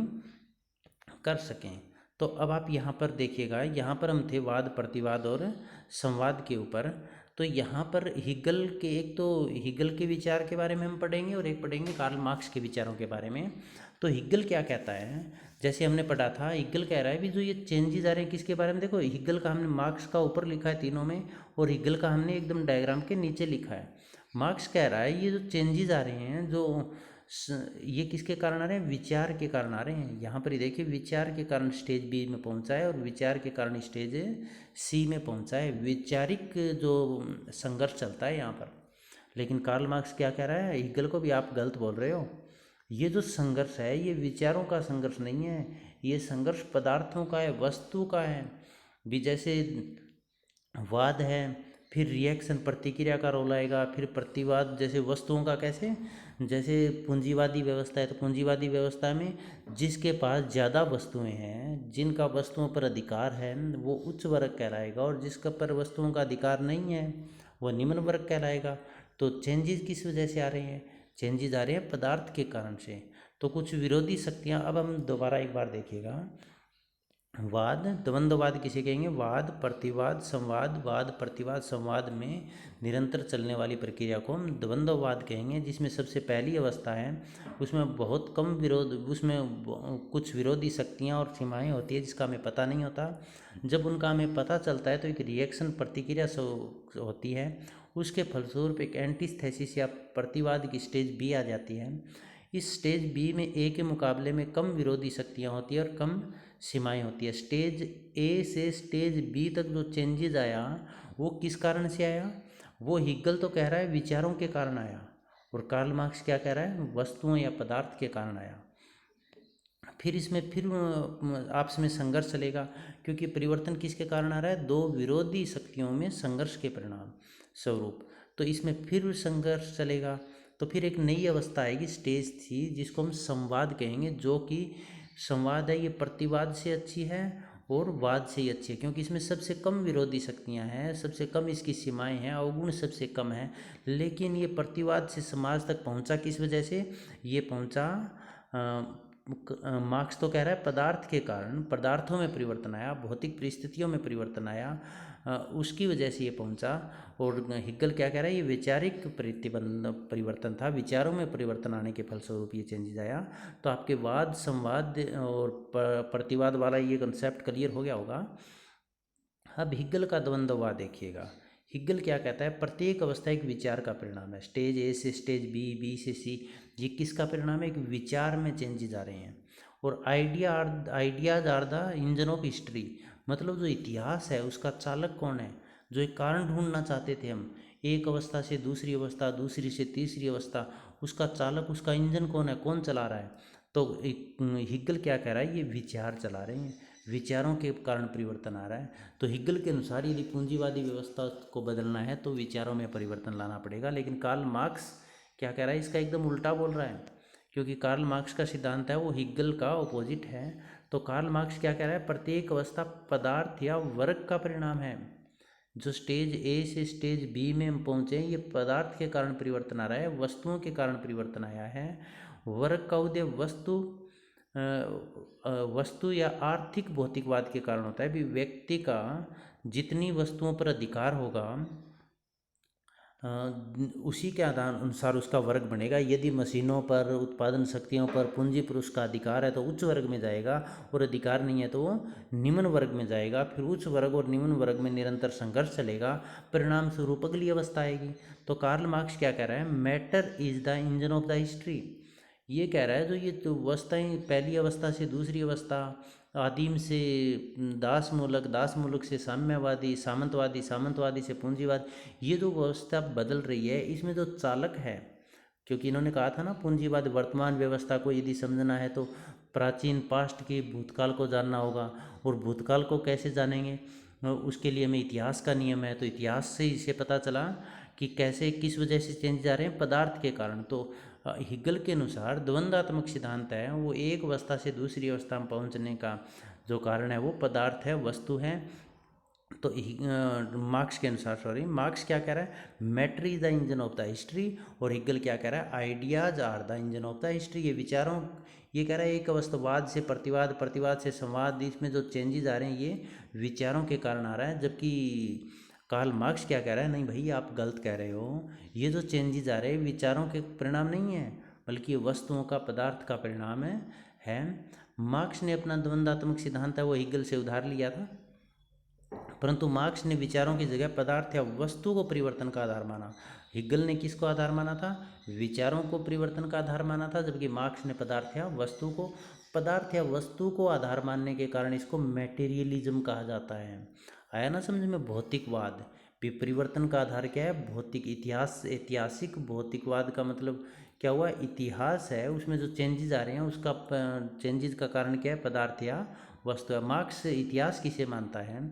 कर सकें। तो अब आप यहाँ पर देखिएगा, यहाँ पर हम थे वाद प्रतिवाद और संवाद के ऊपर। तो यहाँ पर हिगल के, एक तो हिगल के विचार के बारे में हम पढ़ेंगे और एक पढ़ेंगे कार्ल मार्क्स के विचारों के बारे में। तो हिगल क्या कहता है, जैसे हमने पढ़ा था, हिगल कह रहा है भी जो ये चेंजेस आ रहे हैं किसके बारे में, देखो हिगल का हमने मार्क्स का ऊपर लिखा है तीनों में और हिगल का हमने एकदम डायग्राम के नीचे लिखा है। मार्क्स कह रहा है ये जो चेंजेस आ रहे हैं, जो ये किसके कारण आ रहे हैं? विचार के कारण आ रहे हैं। यहाँ पर ही देखिए, विचार के कारण स्टेज बी में पहुँचा है और विचार के कारण स्टेज सी में पहुँचा है। वैचारिक जो संघर्ष चलता है यहाँ पर। लेकिन कार्ल मार्क्स क्या कह रहा है? हीगल को भी आप गलत बोल रहे हो। ये जो संघर्ष है ये विचारों का संघर्ष नहीं है, ये संघर्ष पदार्थों का है, वस्तु का है। भी जैसे वाद है, फिर रिएक्शन प्रतिक्रिया का रोल आएगा, फिर प्रतिवाद। जैसे वस्तुओं का कैसे? जैसे पूंजीवादी व्यवस्था है तो पूंजीवादी व्यवस्था में जिसके पास ज़्यादा वस्तुएं हैं, जिनका वस्तुओं पर अधिकार है, वो उच्च वर्ग कहलाएगा, और जिसका पर वस्तुओं का अधिकार नहीं है वो निम्न वर्ग कहलाएगा। तो चेंजेस किस वजह से आ रहे हैं? चेंजेस आ रहे हैं पदार्थ के कारण से। तो कुछ विरोधी शक्तियाँ, अब हम दोबारा एक बार देखिएगा। वाद, द्वंद्ववाद किसे कहेंगे? वाद प्रतिवाद संवाद, वाद प्रतिवाद संवाद में निरंतर चलने वाली प्रक्रिया को हम द्वंद्ववाद कहेंगे, जिसमें सबसे पहली अवस्था है उसमें बहुत कम विरोध, उसमें कुछ विरोधी शक्तियाँ और सीमाएं होती है जिसका हमें पता नहीं होता। जब उनका हमें पता चलता है तो एक रिएक्शन प्रतिक्रिया होती है, उसके फलस्वरूप एक एंटीस्थेसिस या प्रतिवाद की स्टेज बी आ जाती है। इस स्टेज बी में ए के मुकाबले में कम विरोधी शक्तियाँ होती है और कम सीमाएं होती है। स्टेज ए से स्टेज बी तक जो चेंजेस आया वो किस कारण से आया? वो हीगल तो कह रहा है विचारों के कारण आया, और कार्ल मार्क्स क्या कह रहा है? वस्तुओं या पदार्थ के कारण आया। फिर इसमें फिर आपस में संघर्ष चलेगा, क्योंकि परिवर्तन किसके कारण आ रहा है? दो विरोधी शक्तियों में संघर्ष के परिणाम स्वरूप। तो इसमें फिर संघर्ष चलेगा, तो फिर एक नई अवस्था आएगी, स्टेज थी, जिसको हम संवाद कहेंगे। जो कि संवाद है ये प्रतिवाद से अच्छी है और वाद से ही अच्छी है, क्योंकि इसमें सबसे कम विरोधी शक्तियाँ हैं, सबसे कम इसकी सीमाएं हैं, अवगुण सबसे कम है। लेकिन ये प्रतिवाद से समाज तक पहुंचा किस वजह से? ये पहुंचा मार्क्स तो कह रहा है पदार्थ के कारण, पदार्थों में परिवर्तन आया, भौतिक परिस्थितियों में परिवर्तन आया, उसकी वजह से ये पहुंचा। और हिगल क्या कह रहा है? ये वैचारिक परिवर्तन था, विचारों में परिवर्तन आने के फलस्वरूप ये चेंजेस आया। तो आपके वाद संवाद और प्रतिवाद वाला ये कंसेप्ट क्लियर हो गया होगा। अब हिगल का द्वंद्ववाद देखिएगा। हिगल क्या कहता है? प्रत्येक अवस्था एक विचार का परिणाम है। स्टेज ए से स्टेज बी, बी से सी, ये किसका परिणाम है? एक विचार में चेंजेस आ रहे हैं। और ideas are the engine of history, मतलब जो इतिहास है उसका चालक कौन है? जो एक कारण ढूंढना चाहते थे हम, एक अवस्था से दूसरी अवस्था, दूसरी से तीसरी अवस्था, उसका चालक, उसका इंजन कौन है? कौन चला रहा है? तो हिगल क्या कह रहा है? ये विचार चला रहे हैं, विचारों के कारण परिवर्तन आ रहा है। तो हिगल के अनुसार यदि पूंजीवादी व्यवस्था को बदलना है तो विचारों में परिवर्तन लाना पड़ेगा। लेकिन कार्ल मार्क्स क्या कह रहा है? इसका एकदम उल्टा बोल रहा है, क्योंकि कार्ल मार्क्स का सिद्धांत है वो हिगल का ऑपोजिट है। तो कार्ल मार्क्स क्या कह रहा है? प्रत्येक अवस्था पदार्थ या वर्ग का परिणाम है। जो स्टेज ए से स्टेज बी में हम पहुँचे ये पदार्थ के कारण परिवर्तन आ रहा है, वस्तुओं के कारण परिवर्तन आया है। वर्ग का उदय वस्तु या आर्थिक भौतिकवाद के कारण होता है। भी व्यक्ति का जितनी वस्तुओं पर अधिकार होगा उसी के आधार अनुसार उसका वर्ग बनेगा। यदि मशीनों पर, उत्पादन शक्तियों पर, पूंजी पर उसका अधिकार है तो उच्च वर्ग में जाएगा, और अधिकार नहीं है तो वो निम्न वर्ग में जाएगा। फिर उच्च वर्ग और निम्न वर्ग में निरंतर संघर्ष चलेगा, परिणाम स्वरूप अगली अवस्था आएगी। तो कार्ल मार्क्स क्या कह रहा है? Matter is the engine of the history. ये कह रहा है जो ये तो अवस्थाएँ, पहली अवस्था से दूसरी अवस्था, आदिम से दास मूलक से साम्यवादी, सामंतवादी से पूंजीवाद, ये जो व्यवस्था बदल रही है इसमें जो चालक है, क्योंकि इन्होंने कहा था ना पूंजीवाद वर्तमान व्यवस्था को यदि समझना है तो प्राचीन पास्ट के भूतकाल को जानना होगा, और भूतकाल को कैसे जानेंगे? उसके लिए हमें इतिहास का नियम है। तो इतिहास से इसे पता चला कि कैसे, किस वजह से चेंज जा रहे हैं? पदार्थ के कारण। तो हिगल के अनुसार द्वंद्वात्मक सिद्धांत है वो एक अवस्था से दूसरी अवस्था में पहुंचने का जो कारण है वो पदार्थ है, वस्तु है। तो मार्क्स के अनुसार मार्क्स क्या कह रहा है? Matter is the engine of the history, और हिगल क्या कह रहा है? Ideas are the engine of the history. ये विचारों, ये कह रहा है एक अवस्थावाद से प्रतिवाद, प्रतिवाद से संवाद, इसमें जो चेंजेस आ रहे हैं ये विचारों के कारण आ रहा है। जबकि कार्ल मार्क्स क्या कह रहा है? नहीं भाई, आप गलत कह रहे हो, ये जो चेंजेस आ रहे हैं विचारों के परिणाम नहीं है, बल्कि ये वस्तुओं का, पदार्थ का परिणाम है। मार्क्स ने अपना द्वंद्वात्मक सिद्धांत है वो हिगल से उधार लिया था, परंतु मार्क्स ने विचारों की जगह पदार्थ या वस्तु को परिवर्तन का आधार माना। हिगल ने किसको आधार माना था? विचारों को परिवर्तन का आधार माना था, जबकि मार्क्स ने पदार्थ या वस्तु को आधार मानने के कारण इसको मैटेरियलिज्म कहा जाता है। आया ना समझ में? भौतिकवाद परिवर्तन का आधार क्या है? भौतिक इतिहास। ऐतिहासिक भौतिकवाद का मतलब क्या हुआ? इतिहास है, उसमें जो चेंजेस आ रहे हैं उसका चेंजेस का कारण क्या है? पदार्थ या वस्तु है। मार्क्स इतिहास किसे मानता है?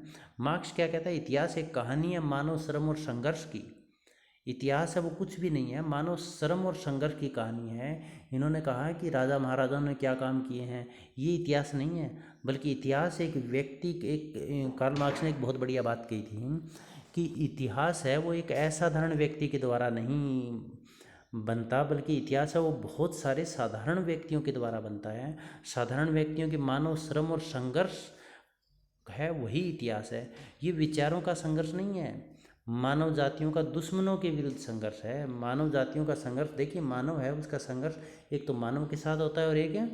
मार्क्स क्या कहता है? इतिहास एक कहानी है मानव श्रम और संघर्ष की। इतिहास है वो कुछ भी नहीं है, मानव श्रम और संघर्ष की कहानी है। इन्होंने कहा है कि राजा महाराजाओं ने क्या काम किए हैं, ये इतिहास नहीं है, बल्कि इतिहास एक व्यक्ति कार्ल मार्क्स ने एक बहुत बढ़िया बात कही थी कि इतिहास है वो एक असाधारण व्यक्ति के द्वारा नहीं बनता, बल्कि इतिहास है वो बहुत सारे साधारण व्यक्तियों के द्वारा बनता है। साधारण व्यक्तियों के मानव श्रम और संघर्ष है, वही इतिहास है। ये विचारों का संघर्ष नहीं है, मानव जातियों का दुश्मनों के विरुद्ध संघर्ष है। मानव जातियों का संघर्ष, देखिए मानव है उसका संघर्ष एक तो मानव के साथ होता है और एक है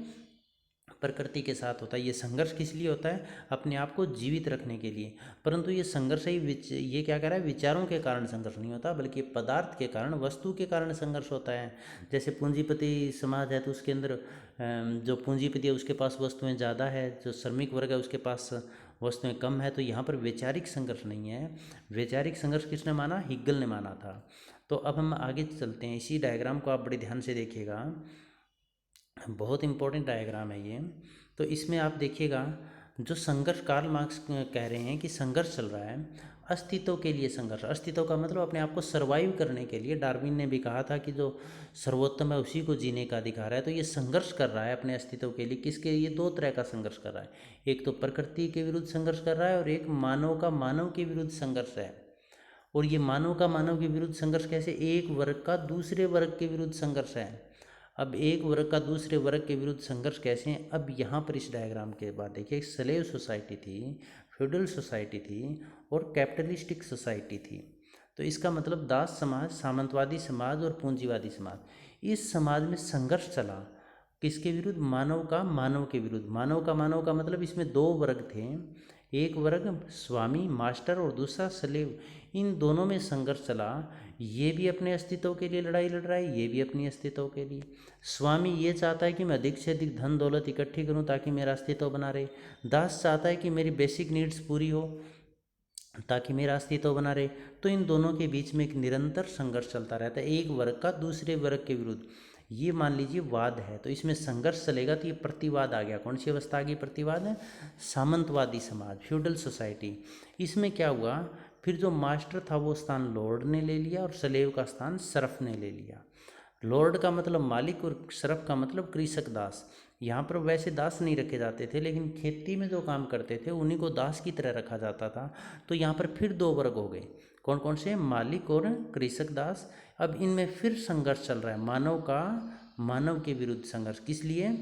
प्रकृति के साथ होता है। ये संघर्ष किस लिए होता है? अपने आप को जीवित रखने के लिए। परंतु ये संघर्ष ये क्या कह रहा है? विचारों के कारण संघर्ष नहीं होता, बल्कि पदार्थ के कारण, वस्तु के कारण संघर्ष होता है। जैसे पूंजीपति समाज है तो उसके अंदर जो पूंजीपति है उसके पास वस्तुएं ज़्यादा है, जो श्रमिक वर्ग है उसके पास वस्तुएं कम है, तो यहाँ पर वैचारिक संघर्ष नहीं है। वैचारिक संघर्ष किसने माना? हिगल ने माना था। तो अब हम आगे चलते हैं, इसी डायग्राम को आप बड़े ध्यान से देखिएगा, बहुत इंपॉर्टेंट डायग्राम है ये। तो इसमें आप देखिएगा जो संघर्ष कार्ल मार्क्स कह रहे हैं कि संघर्ष चल रहा है, अस्तित्व के लिए संघर्ष। अस्तित्व का मतलब अपने आप को सर्वाइव करने के लिए। डार्विन ने भी कहा था कि जो सर्वोत्तम है उसी को जीने का अधिकार है। तो ये संघर्ष कर रहा है अपने अस्तित्व के लिए। किसके? ये दो तरह का संघर्ष कर रहा है, एक तो प्रकृति के विरुद्ध संघर्ष कर रहा है और एक मानव का मानव के विरुद्ध संघर्ष है। और ये मानव का मानव के विरुद्ध संघर्ष कैसे? एक वर्ग का दूसरे वर्ग के विरुद्ध संघर्ष है। अब एक वर्ग का दूसरे वर्ग के विरुद्ध संघर्ष कैसे हैं? अब यहाँ पर इस डायग्राम के बाद देखिए, स्लेव सोसाइटी थी, फ्यूडल सोसाइटी थी और कैपिटलिस्टिक सोसाइटी थी। तो इसका मतलब दास समाज, सामंतवादी समाज और पूंजीवादी समाज, इस समाज में संघर्ष चला। किसके विरुद्ध? मानव का मानव के विरुद्ध। मानव का मतलब इसमें दो वर्ग थे, एक वर्ग स्वामी मास्टर और दूसरा स्लेव। इन दोनों में संघर्ष चला। ये भी अपने अस्तित्व के लिए लड़ाई लड़ रहा है, ये भी अपने अस्तित्व के लिए। स्वामी ये चाहता है कि मैं अधिक से अधिक धन दौलत इकट्ठी करूं ताकि मेरा अस्तित्व बना रहे। दास चाहता है कि मेरी बेसिक नीड्स पूरी हो ताकि मेरा अस्तित्व बना रहे। तो इन दोनों के बीच में एक निरंतर संघर्ष चलता रहता है, एक वर्ग का दूसरे वर्ग के विरुद्ध। ये मान लीजिए वाद है, तो इसमें संघर्ष चलेगा, तो ये प्रतिवाद आ गया। कौन सी अवस्था आ गई? प्रतिवाद है। सामंतवादी समाज, फ्यूडल सोसाइटी। इसमें क्या हुआ? फिर जो मास्टर था वो स्थान लॉर्ड ने ले लिया और स्लेव का स्थान सर्फ ने ले लिया। लॉर्ड का मतलब मालिक और सर्फ का मतलब कृषक दास। यहाँ पर वैसे दास नहीं रखे जाते थे, लेकिन खेती में जो काम करते थे उन्हीं को दास की तरह रखा जाता था। तो यहाँ पर फिर दो वर्ग हो गए, कौन कौन से? मालिक और कृषक दास। अब इनमें फिर संघर्ष चल रहा है, मानव का मानव के विरुद्ध संघर्ष। किस लिए?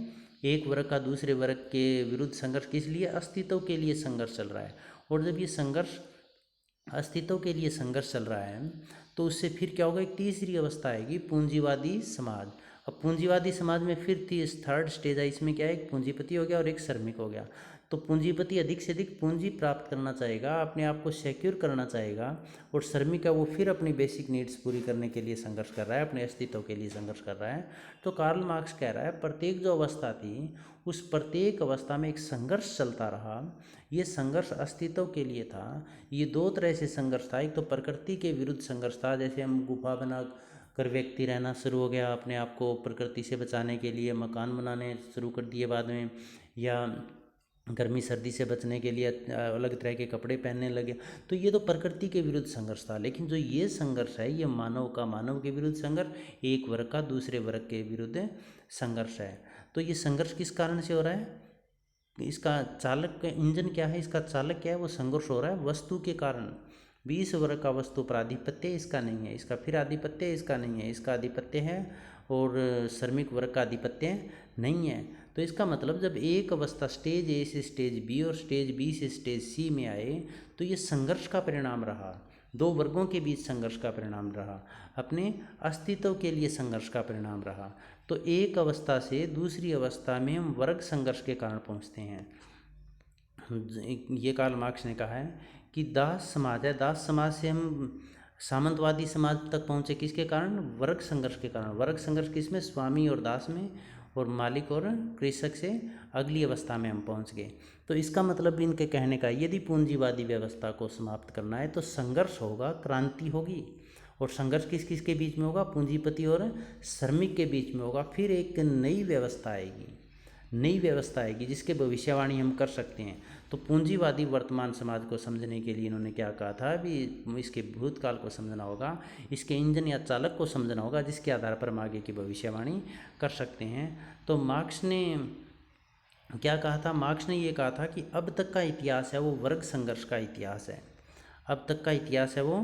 एक वर्ग का दूसरे वर्ग के विरुद्ध संघर्ष। किस लिए? अस्तित्व के लिए संघर्ष चल रहा है। और जब ये संघर्ष अस्तित्व के लिए संघर्ष चल रहा है तो उससे फिर क्या होगा? एक तीसरी अवस्था आएगी, पूंजीवादी समाज। अब पूंजीवादी समाज में फिर थर्ड स्टेज है, इसमें क्या है? एक पूंजीपति हो गया और एक श्रमिक हो गया। तो पूंजीपति अधिक से अधिक पूंजी प्राप्त करना चाहेगा, अपने आप को सिक्योर करना चाहेगा, और श्रमिक है वो फिर अपनी बेसिक नीड्स पूरी करने के लिए संघर्ष कर रहा है, अपने अस्तित्व के लिए संघर्ष कर रहा है। तो कार्ल मार्क्स कह रहा है प्रत्येक जो अवस्था थी उस प्रत्येक अवस्था में एक संघर्ष चलता रहा। ये संघर्ष अस्तित्व के लिए था। ये दो तरह से संघर्ष था, एक तो प्रकृति के विरुद्ध संघर्ष था, जैसे हम गुफा बना कर व्यक्ति रहना शुरू हो गया, अपने आप को प्रकृति से बचाने के लिए मकान बनाने शुरू कर दिए बाद में, या गर्मी सर्दी से बचने के लिए अलग तरह के कपड़े पहनने लगे। तो ये तो प्रकृति के विरुद्ध संघर्ष था। लेकिन जो ये संघर्ष है ये मानव का मानव के विरुद्ध संघर्ष, एक वर्ग का दूसरे वर्ग के विरुद्ध संघर्ष है। तो ये संघर्ष किस कारण से हो रहा है? इसका चालक इंजन क्या है, इसका चालक क्या है? वो संघर्ष हो रहा है वस्तु के कारण। 20 वर्ग का वस्तु पर आधिपत्य इसका नहीं है, इसका फिर आधिपत्य इसका नहीं है, इसका आधिपत्य है और श्रमिक वर्ग का आधिपत्य नहीं है। तो इसका मतलब जब एक अवस्था स्टेज ए से स्टेज बी और स्टेज बी से स्टेज सी में आए तो ये संघर्ष का परिणाम रहा, दो वर्गों के बीच संघर्ष का परिणाम रहा, अपने अस्तित्व के लिए संघर्ष का परिणाम रहा। तो एक अवस्था से दूसरी अवस्था में हम वर्ग संघर्ष के कारण पहुंचते हैं। ये कार्ल मार्क्स ने कहा है कि दास समाज है, दास समाज से हम सामंतवादी समाज तक पहुँचे किसके कारण? वर्ग संघर्ष के कारण। वर्ग संघर्ष किसमें? स्वामी और दास में, और मालिक और कृषक से अगली अवस्था में हम पहुँच गए। तो इसका मतलब इनके कहने का, यदि पूंजीवादी व्यवस्था को समाप्त करना है तो संघर्ष होगा, क्रांति होगी। और संघर्ष किस किस के बीच में होगा? पूंजीपति और श्रमिक के बीच में होगा। फिर एक नई व्यवस्था आएगी, नई व्यवस्था आएगी जिसके भविष्यवाणी हम कर सकते हैं। तो पूंजीवादी वर्तमान समाज को समझने के लिए इन्होंने क्या कहा था? अभी इसके भूतकाल को समझना होगा, इसके इंजन या चालक को समझना होगा, जिसके आधार पर हम आगे की भविष्यवाणी कर सकते हैं। तो मार्क्स ने क्या कहा था? मार्क्स ने ये कहा था कि अब तक का इतिहास है वो वर्ग संघर्ष का इतिहास है। अब तक का इतिहास है वो,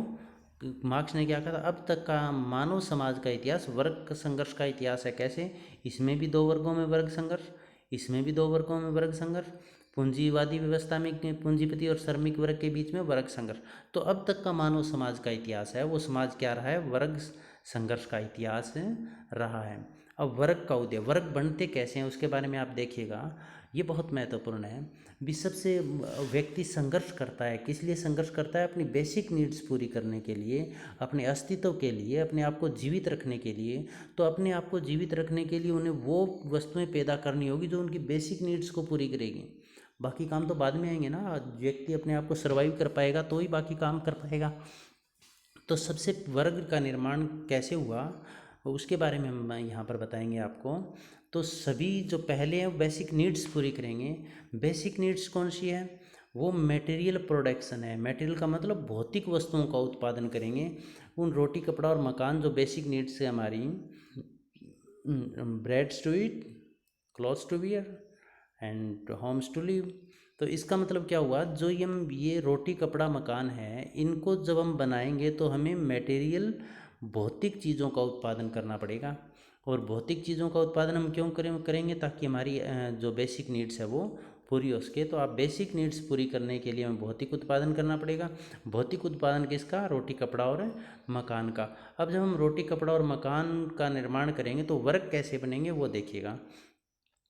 मार्क्स ने क्या कहा था? अब तक का मानव समाज का इतिहास वर्ग संघर्ष का इतिहास है। कैसे? इसमें भी दो वर्गों में वर्ग संघर्ष, इसमें भी दो वर्गों में वर्ग संघर्ष, पूंजीवादी व्यवस्था में पूंजीपति और श्रमिक वर्ग के बीच में वर्ग संघर्ष। तो अब तक का मानव समाज का इतिहास है वो समाज क्या रहा है? वर्ग संघर्ष का इतिहास रहा है। अब वर्ग का उदय, वर्ग बनते कैसे हैं उसके बारे में आप देखिएगा, ये बहुत महत्वपूर्ण है। विश्व से व्यक्ति संघर्ष करता है, किस लिए संघर्ष करता है? अपनी बेसिक नीड्स पूरी करने के लिए, अपने अस्तित्व के लिए, अपने आप को जीवित रखने के लिए। तो अपने आप को जीवित रखने के लिए उन्हें वो वस्तुएं पैदा करनी होगी जो उनकी बेसिक नीड्स को पूरी करेगी। बाकी काम तो बाद में आएंगे ना। व्यक्ति अपने आप को सर्वाइव कर पाएगा तो ही बाकी काम कर पाएगा। तो सबसे वर्ग का निर्माण कैसे हुआ उसके बारे में हम यहाँ पर बताएंगे आपको। तो सभी जो पहले हैं वो बेसिक नीड्स पूरी करेंगे। बेसिक नीड्स कौन सी है? वो मटेरियल प्रोडक्शन है। मटेरियल का मतलब भौतिक वस्तुओं का उत्पादन करेंगे। उन रोटी कपड़ा और मकान जो बेसिक नीड्स है हमारी, breads to eat, clothes to wear and homes to live. तो इसका मतलब क्या हुआ? जो ये रोटी कपड़ा मकान है, इनको जब हम बनाएंगे तो हमें मटेरियल भौतिक चीज़ों का उत्पादन करना पड़ेगा। और भौतिक चीज़ों का उत्पादन हम क्यों करेंगे? ताकि हमारी जो बेसिक नीड्स है वो पूरी हो सके। तो आप बेसिक नीड्स पूरी करने के लिए हमें भौतिक उत्पादन करना पड़ेगा। भौतिक उत्पादन किसका? रोटी कपड़ा और मकान का। अब जब हम रोटी कपड़ा और मकान का निर्माण करेंगे तो वर्ग कैसे बनेंगे वो देखिएगा।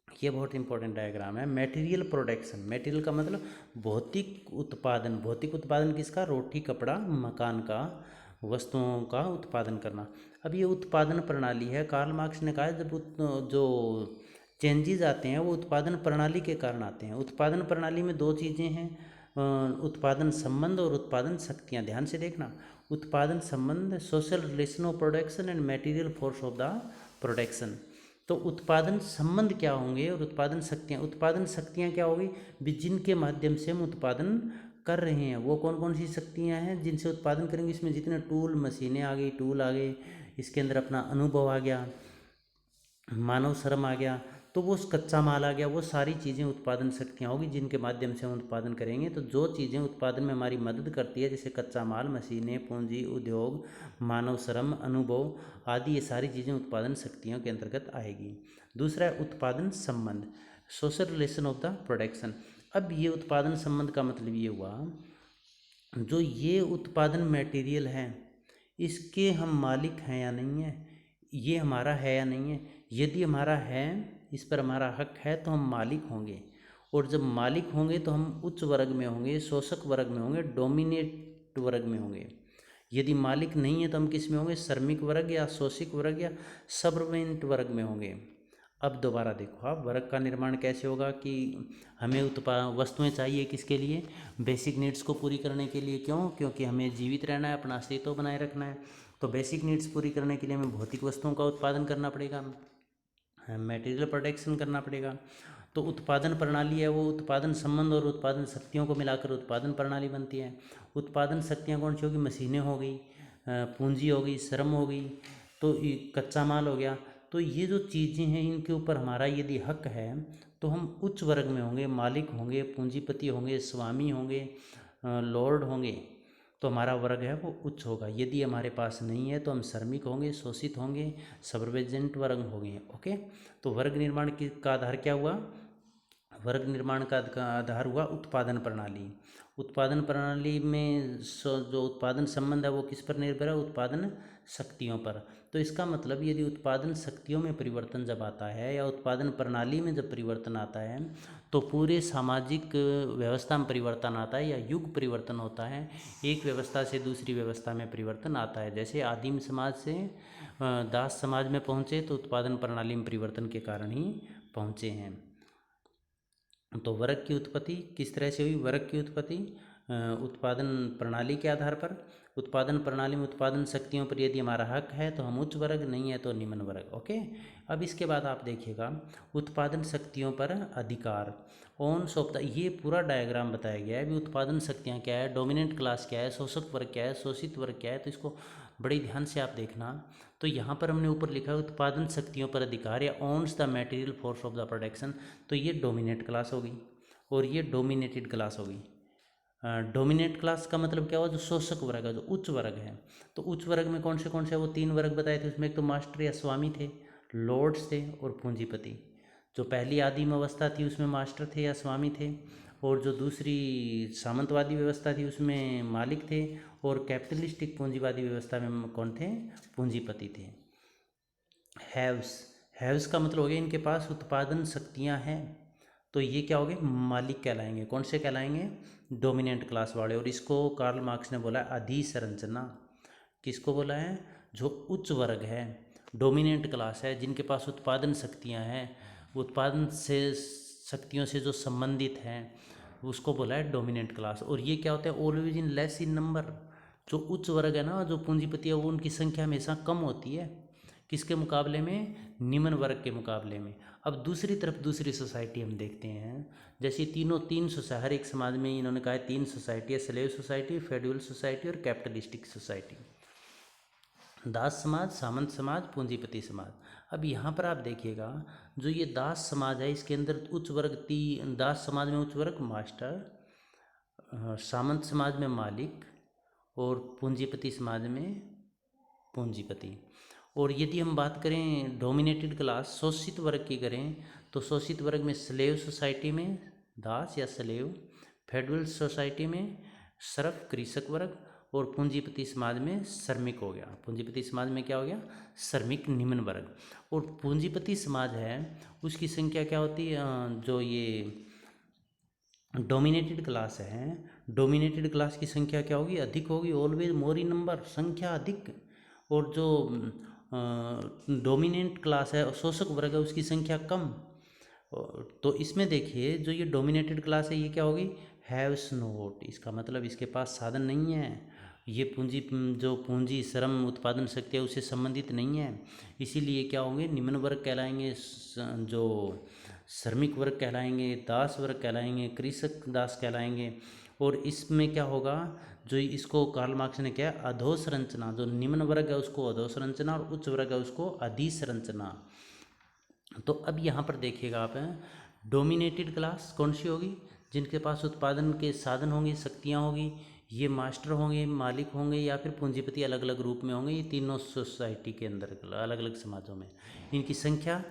ये बहुत इंपॉर्टेंट डायग्राम है। मटेरियल प्रोडक्शन, मटेरियल का मतलब भौतिक उत्पादन। भौतिक उत्पादन किसका? रोटी कपड़ा मकान का, वस्तुओं का उत्पादन करना। अब ये उत्पादन प्रणाली है, कार्ल मार्क्स ने कहा है जब जो चेंजेस आते हैं वो उत्पादन प्रणाली के कारण आते हैं। उत्पादन प्रणाली में दो चीज़ें हैं, उत्पादन संबंध और उत्पादन शक्तियाँ। ध्यान से देखना, उत्पादन संबंध, social relation of production and material force of the production. तो उत्पादन संबंध क्या होंगे और उत्पादन शक्तियाँ? उत्पादन शक्तियाँ क्या होगी? जिनके माध्यम से हम उत्पादन कर रहे हैं वो कौन कौन सी शक्तियाँ हैं जिनसे उत्पादन करेंगे? इसमें जितने टूल, मशीनें आ गई, टूल आ गए, इसके अंदर अपना अनुभव आ गया, मानव श्रम आ गया, तो वो कच्चा माल आ गया। वो सारी चीज़ें उत्पादन शक्तियाँ होगी जिनके माध्यम से हम उत्पादन करेंगे। तो जो चीज़ें उत्पादन में हमारी मदद करती है, जैसे कच्चा माल, मशीनें, पूंजी, उद्योग, मानव श्रम, अनुभव आदि, ये सारी चीज़ें उत्पादन शक्तियों के अंतर्गत आएगी। दूसरा है उत्पादन संबंध, social relation of the production. अब ये उत्पादन संबंध का मतलब ये हुआ, जो ये उत्पादन मटेरियल है इसके हम मालिक हैं या नहीं है, ये हमारा है या नहीं है। यदि हमारा है, इस पर हमारा हक है, तो हम मालिक होंगे। और जब मालिक होंगे तो हम उच्च वर्ग में होंगे, शोषक वर्ग में होंगे, डोमिनेट वर्ग में होंगे। यदि मालिक नहीं है तो हम किस में होंगे? श्रमिक वर्ग या शोषित वर्ग या सर्वेंट वर्ग में होंगे। अब दोबारा देखो आप, वर्ग का निर्माण कैसे होगा कि हमें वस्तुएं चाहिए किसके लिए? बेसिक नीड्स को पूरी करने के लिए। क्यों? क्योंकि हमें जीवित रहना है, अपना अस्तित्व बनाए रखना है। तो बेसिक नीड्स पूरी करने के लिए हमें भौतिक वस्तुओं का उत्पादन करना पड़ेगा, मटेरियल प्रोडक्शन करना पड़ेगा। तो उत्पादन प्रणाली है वो उत्पादन संबंध और उत्पादन शक्तियों को मिलाकर उत्पादन प्रणाली बनती है। उत्पादन शक्तियाँ कौन सी होगी? मशीनें हो गई, पूंजी हो गई, श्रम हो गई, तो कच्चा माल हो गया। तो ये जो चीज़ें हैं इनके ऊपर हमारा यदि हक है तो हम उच्च वर्ग में होंगे, मालिक होंगे, पूंजीपति होंगे, स्वामी होंगे, लॉर्ड होंगे। तो हमारा वर्ग है वो उच्च होगा। यदि हमारे पास नहीं है तो हम श्रमिक होंगे, शोषित होंगे, सबर्वेजेंट वर्ग होंगे। ओके, तो वर्ग निर्माण का आधार क्या हुआ? वर्ग निर्माण का आधार हुआ उत्पादन प्रणाली। उत्पादन प्रणाली में जो उत्पादन संबंध है वो किस पर निर्भर है? उत्पादन शक्तियों पर। तो इसका मतलब यदि उत्पादन शक्तियों में परिवर्तन जब आता है या उत्पादन प्रणाली में जब परिवर्तन आता है तो पूरे सामाजिक व्यवस्था में परिवर्तन आता है या युग परिवर्तन होता है, एक व्यवस्था से दूसरी व्यवस्था में परिवर्तन आता है। जैसे आदिम समाज से दास समाज में पहुँचे तो उत्पादन प्रणाली में परिवर्तन के कारण ही पहुँचे हैं। तो वर्ग की उत्पत्ति किस तरह से हुई? वर्ग की उत्पत्ति उत्पादन प्रणाली के आधार पर। उत्पादन प्रणाली में उत्पादन शक्तियों पर यदि हमारा हक है तो हम उच्च वर्ग, नहीं है तो निम्न वर्ग। ओके, अब इसके बाद आप देखिएगा उत्पादन शक्तियों पर अधिकार, ऑन्स ऑफ द, ये पूरा डायग्राम बताया गया है। अभी उत्पादन शक्तियाँ क्या है, डोमिनेंट क्लास क्या है, शोषक वर्ग क्या है, शोषित वर्ग क्या है, तो इसको बड़े ध्यान से आप देखना। तो यहाँ पर हमने ऊपर लिखा है उत्पादन शक्तियों पर अधिकार या owns the material force of the production, तो ये डोमिनेट क्लास होगी और ये डोमिनेटेड क्लास होगी। डोमिनेट क्लास का मतलब क्या हुआ? जो शोषक वर्ग है, जो उच्च वर्ग है। तो उच्च वर्ग में कौन से वो 3 वर्ग बताए थे, उसमें एक तो मास्टर या स्वामी थे, लॉर्ड्स थे और पूंजीपति। जो पहली आदिम अवस्था थी उसमें मास्टर थे या स्वामी थे, और जो दूसरी सामंतवादी व्यवस्था थी उसमें मालिक थे, और कैपिटलिस्टिक पूंजीवादी व्यवस्था में कौन थे? पूंजीपति थे। हैव्स का मतलब हो गया इनके पास उत्पादन शक्तियां हैं, तो ये क्या हो गए? मालिक कहलाएंगे। कौन से कहलाएंगे? डोमिनेंट क्लास वाले। और इसको कार्ल मार्क्स ने बोला अधिसंरचना। किसको बोला है? जो उच्च वर्ग है, डोमिनेंट क्लास है, जिनके पास उत्पादन शक्तियां हैं, उत्पादन से शक्तियों से जो संबंधित हैं, उसको बोला है डोमिनेंट क्लास। और ये क्या होता है? Always in less in number. जो उच्च वर्ग है ना, जो पूंजीपति है, वो उनकी संख्या हमेशा कम होती है। किसके मुकाबले में? निम्न वर्ग के मुकाबले में। अब दूसरी तरफ दूसरी सोसाइटी हम देखते हैं, जैसे तीन सोसाइटी, हर एक समाज में इन्होंने कहा है 3 सोसाइटी है, स्लेव सोसाइटी, फेड्यूल सोसाइटी और कैपिटलिस्टिक सोसाइटी। दास समाज, सामंत समाज, पूंजीपति समाज। अब यहाँ पर आप देखिएगा जो ये दास समाज है इसके अंदर उच्च वर्ग दास समाज में उच्च वर्ग मास्टर, सामंत समाज में मालिक और पूंजीपति समाज में पूंजीपति। और यदि हम बात करें डोमिनेटेड क्लास, शोषित वर्ग की करें, तो शोषित वर्ग में स्लेव सोसाइटी में दास या स्लेव, फेडरल सोसाइटी में सर्फ कृषक वर्ग, और पूंजीपति समाज में श्रमिक हो गया। पूंजीपति समाज में क्या हो गया? श्रमिक निम्न वर्ग। और पूंजीपति समाज है उसकी संख्या क्या होती है? जो ये डोमिनेटेड क्लास है, डोमिनेटेड क्लास की संख्या क्या होगी? अधिक होगी, ऑलवेज मोर इन नंबर, संख्या अधिक। और जो डोमिनेंट क्लास है, शोषक वर्ग है, उसकी संख्या कम। तो इसमें देखिए जो ये डोमिनेटेड क्लास है ये क्या होगी? Haves note. इसका मतलब इसके पास साधन नहीं है, ये पूंजी श्रम उत्पादन शक्ति है उससे संबंधित नहीं है, इसीलिए क्या होंगे? निम्न वर्ग कहलाएंगे, जो श्रमिक वर्ग कहलाएंगे, दास वर्ग कहलाएंगे, कृषक दास कहलाएंगे। और इसमें क्या होगा? जो इसको कार्ल मार्क्स ने क्या? अधोसंरचना। जो निम्न वर्ग है उसको अधोसंरचना और उच्च वर्ग है उसको अधिसंरचना। तो अब यहाँ पर देखिएगा आप, डोमिनेटेड क्लास कौन सी होगी? जिनके पास उत्पादन के साधन होंगे, शक्तियाँ होगी, ये मास्टर होंगे, मालिक होंगे या फिर पूंजीपति अलग अलग रूप में होंगे। ये तीनों सोसाइटी के अंदर अलग अलग समाजों में इनकी संख्या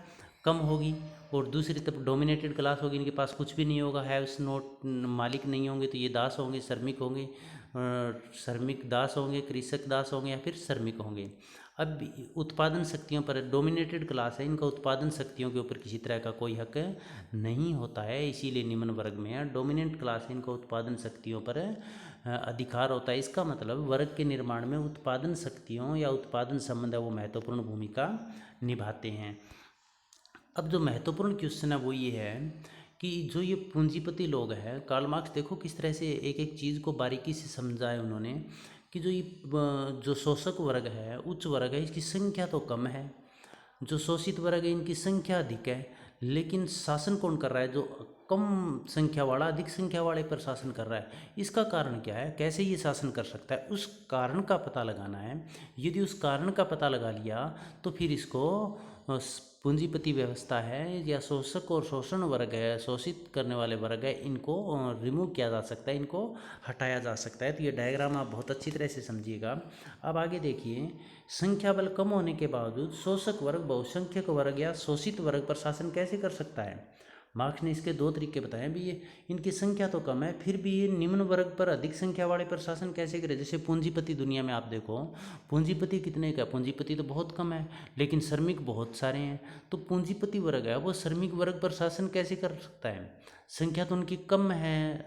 कम होगी। और दूसरी तरफ डोमिनेटेड क्लास होगी, इनके पास कुछ भी नहीं होगा, हैव्स नोट, मालिक नहीं होंगे, तो ये दास होंगे, श्रमिक होंगे, श्रमिक दास होंगे, कृषक दास होंगे या फिर श्रमिक होंगे। अब उत्पादन शक्तियों पर डोमिनेटेड क्लास है, इनका उत्पादन शक्तियों के ऊपर किसी तरह का कोई हक नहीं होता है, इसीलिए निम्न वर्ग में है। डोमिनेंट क्लास है, इनका उत्पादन शक्तियों पर अधिकार होता है। इसका मतलब वर्ग के निर्माण में उत्पादन शक्तियों या उत्पादन संबंध है वो महत्वपूर्ण भूमिका निभाते हैं। अब जो महत्वपूर्ण क्वेश्चन है वो ये है कि जो ये पूंजीपति लोग हैं, कार्ल मार्क्स देखो किस तरह से एक एक चीज़ को बारीकी से समझाया उन्होंने, कि जो शोषक वर्ग है, उच्च वर्ग है, इसकी संख्या तो कम है, जो शोषित वर्ग है इनकी संख्या अधिक है, लेकिन शासन कौन कर रहा है? जो कम संख्या वाला अधिक संख्या वाले पर शासन कर रहा है। इसका कारण क्या है? कैसे ये शासन कर सकता है? उस कारण का पता लगाना है। यदि उस कारण का पता लगा लिया तो फिर इसको पूंजीपति व्यवस्था है या शोषक और शोषण वर्ग है, शोषित करने वाले वर्ग है, इनको रिमूव किया जा सकता है, इनको हटाया जा सकता है। तो ये डायग्राम आप बहुत अच्छी तरह से समझिएगा। अब आगे देखिए, संख्या बल कम होने के बावजूद शोषक वर्ग बहुसंख्यक वर्ग या शोषित वर्ग पर शासन कैसे कर सकता है? मार्क्स ने इसके 2 तरीके बताए भी। ये इनकी संख्या तो कम है, फिर भी ये निम्न वर्ग पर अधिक संख्या वाले पर शासन कैसे करे। जैसे पूंजीपति दुनिया में आप देखो, पूंजीपति कितने का, पूंजीपति तो बहुत कम है, लेकिन श्रमिक बहुत सारे हैं। तो पूंजीपति वर्ग है वो श्रमिक वर्ग पर शासन कैसे कर सकता है, संख्या तो उनकी कम है,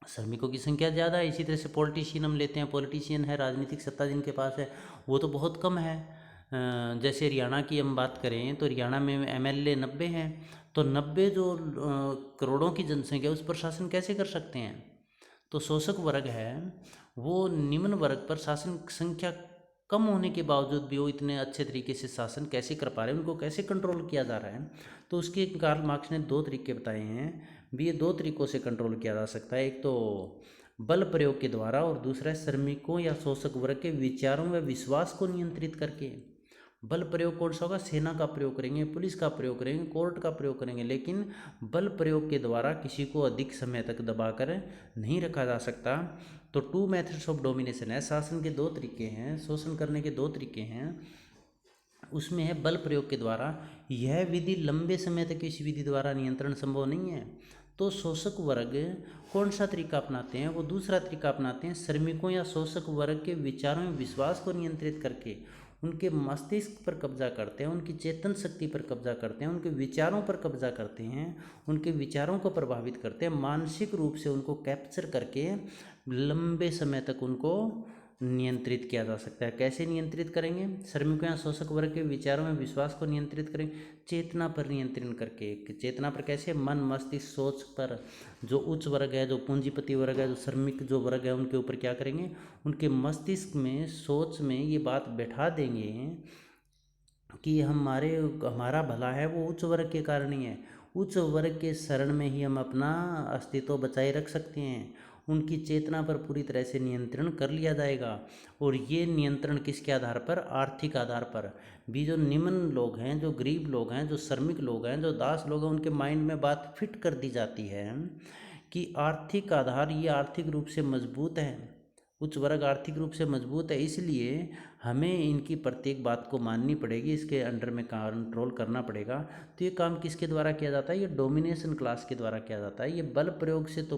श्रमिकों की संख्या ज़्यादा है। इसी तरह से पॉलिटिशियन हम लेते हैं, पॉलिटिशियन है, राजनीतिक सत्ता जिनके पास है वो तो बहुत कम है। जैसे हरियाणा की हम बात करें तो हरियाणा में एमएलए 90 हैं, तो 90 जो करोड़ों की जनसंख्या उस पर शासन कैसे कर सकते हैं। तो शोषक वर्ग है वो निम्न वर्ग पर शासन संख्या कम होने के बावजूद भी वो इतने अच्छे तरीके से शासन कैसे कर पा रहे हैं, उनको कैसे कंट्रोल किया जा रहा है। तो उसके कार्ल मार्क्स ने 2 तरीके बताए हैं भी। ये 2 तरीक़ों से कंट्रोल किया जा सकता है, एक तो बल प्रयोग के द्वारा और दूसरा है श्रमिकों या शोषक वर्ग के विचारों व विश्वास को नियंत्रित करके। बल प्रयोग कौन सा होगा, सेना का प्रयोग करेंगे, पुलिस का प्रयोग करेंगे, कोर्ट का प्रयोग करेंगे, लेकिन बल प्रयोग के द्वारा किसी को अधिक समय तक दबाकर नहीं रखा जा सकता। तो 2 मेथड्स ऑफ डोमिनेशन है, शासन के 2 तरीके हैं, शोषण करने के 2 तरीके हैं। उसमें है बल प्रयोग के द्वारा, यह विधि लंबे समय तक इस विधि द्वारा नियंत्रण संभव नहीं है। तो शोषक वर्ग कौन सा तरीका अपनाते हैं, वो दूसरा तरीका अपनाते हैं, श्रमिकों या शोषक वर्ग के विचारों में विश्वास को नियंत्रित करके उनके मस्तिष्क पर कब्जा करते हैं, उनकी चेतन शक्ति पर कब्जा करते हैं, उनके विचारों पर कब्जा करते हैं, उनके विचारों को प्रभावित करते हैं, मानसिक रूप से उनको कैप्चर करके लंबे समय तक उनको नियंत्रित किया जा सकता है। कैसे नियंत्रित करेंगे, श्रमिकों या शोषक वर्ग के विचारों में विश्वास को नियंत्रित करेंगे, चेतना पर नियंत्रण करके। चेतना पर कैसे, मन मस्तिष्क सोच पर। जो उच्च वर्ग है, जो पूंजीपति वर्ग है, जो श्रमिक जो वर्ग है, उनके ऊपर क्या करेंगे, उनके मस्तिष्क में सोच में ये बात बैठा देंगे कि हमारा भला है वो उच्च वर्ग के कारण ही है, उच्च वर्ग के शरण में ही हम अपना अस्तित्व बचाए रख सकते हैं। उनकी चेतना पर पूरी तरह से नियंत्रण कर लिया जाएगा। और ये नियंत्रण किसके आधार पर, आर्थिक आधार पर भी। जो निम्न लोग हैं, जो गरीब लोग हैं, जो श्रमिक लोग हैं, जो दास लोग हैं, उनके माइंड में बात फिट कर दी जाती है कि आर्थिक आधार ये आर्थिक रूप से मजबूत है, उच्च वर्ग आर्थिक रूप से मजबूत है, इसलिए हमें इनकी प्रत्येक बात को माननी पड़ेगी, इसके अंडर में कंट्रोल करना पड़ेगा। तो ये काम किसके द्वारा किया जाता है, ये डोमिनेशन क्लास के द्वारा किया जाता है। ये बल प्रयोग से तो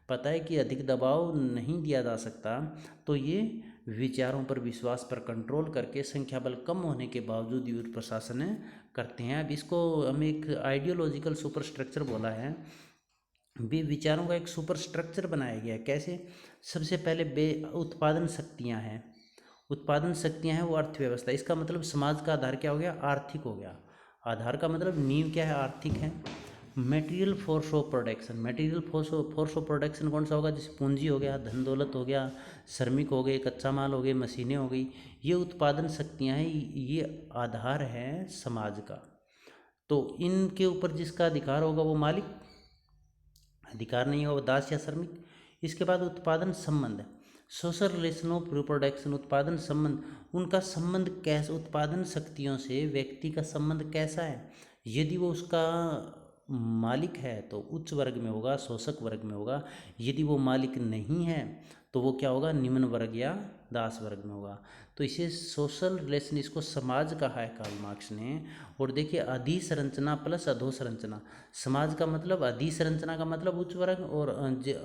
पता है कि अधिक दबाव नहीं दिया जा सकता, तो ये विचारों पर विश्वास पर कंट्रोल करके संख्या बल कम होने के बावजूद युद्ध प्रशासन करते हैं। अब इसको हम एक आइडियोलॉजिकल सुपर स्ट्रक्चर बोला है भी, विचारों का एक सुपर स्ट्रक्चर बनाया गया है। कैसे, सबसे पहले उत्पादन शक्तियाँ हैं, उत्पादन शक्तियाँ हैं वो अर्थव्यवस्था। इसका मतलब समाज का आधार क्या हो गया, आर्थिक हो गया। आधार का मतलब नींव क्या है, आर्थिक है। Material force of production, material force of production कौन सा होगा, जैसे पूंजी हो गया, धन दौलत हो गया, श्रमिक हो गए, कच्चा माल हो गए, मशीनें हो गई, ये उत्पादन शक्तियाँ हैं, ये आधार है समाज का। तो इनके ऊपर जिसका अधिकार होगा वो मालिक, अधिकार नहीं होगा दास या श्रमिक। इसके बाद उत्पादन संबंध, सोशल रिलेशन ऑफ रिप्रोडक्शन, उत्पादन संबंध, उनका संबंध कैसा, उत्पादन शक्तियों से व्यक्ति का संबंध कैसा है। यदि वो उसका मालिक है तो उच्च वर्ग में होगा, शोषक वर्ग में होगा। यदि वो मालिक नहीं है तो वो क्या होगा, निम्न वर्ग या दास वर्ग में होगा। तो इसे सोशल रिलेशन, इसको समाज कहा है कार्ल मार्क्स ने। और देखिए, अधिसंरचना प्लस अधोसंरचना, समाज का मतलब, अधिसंरचना का मतलब उच्च वर्ग, और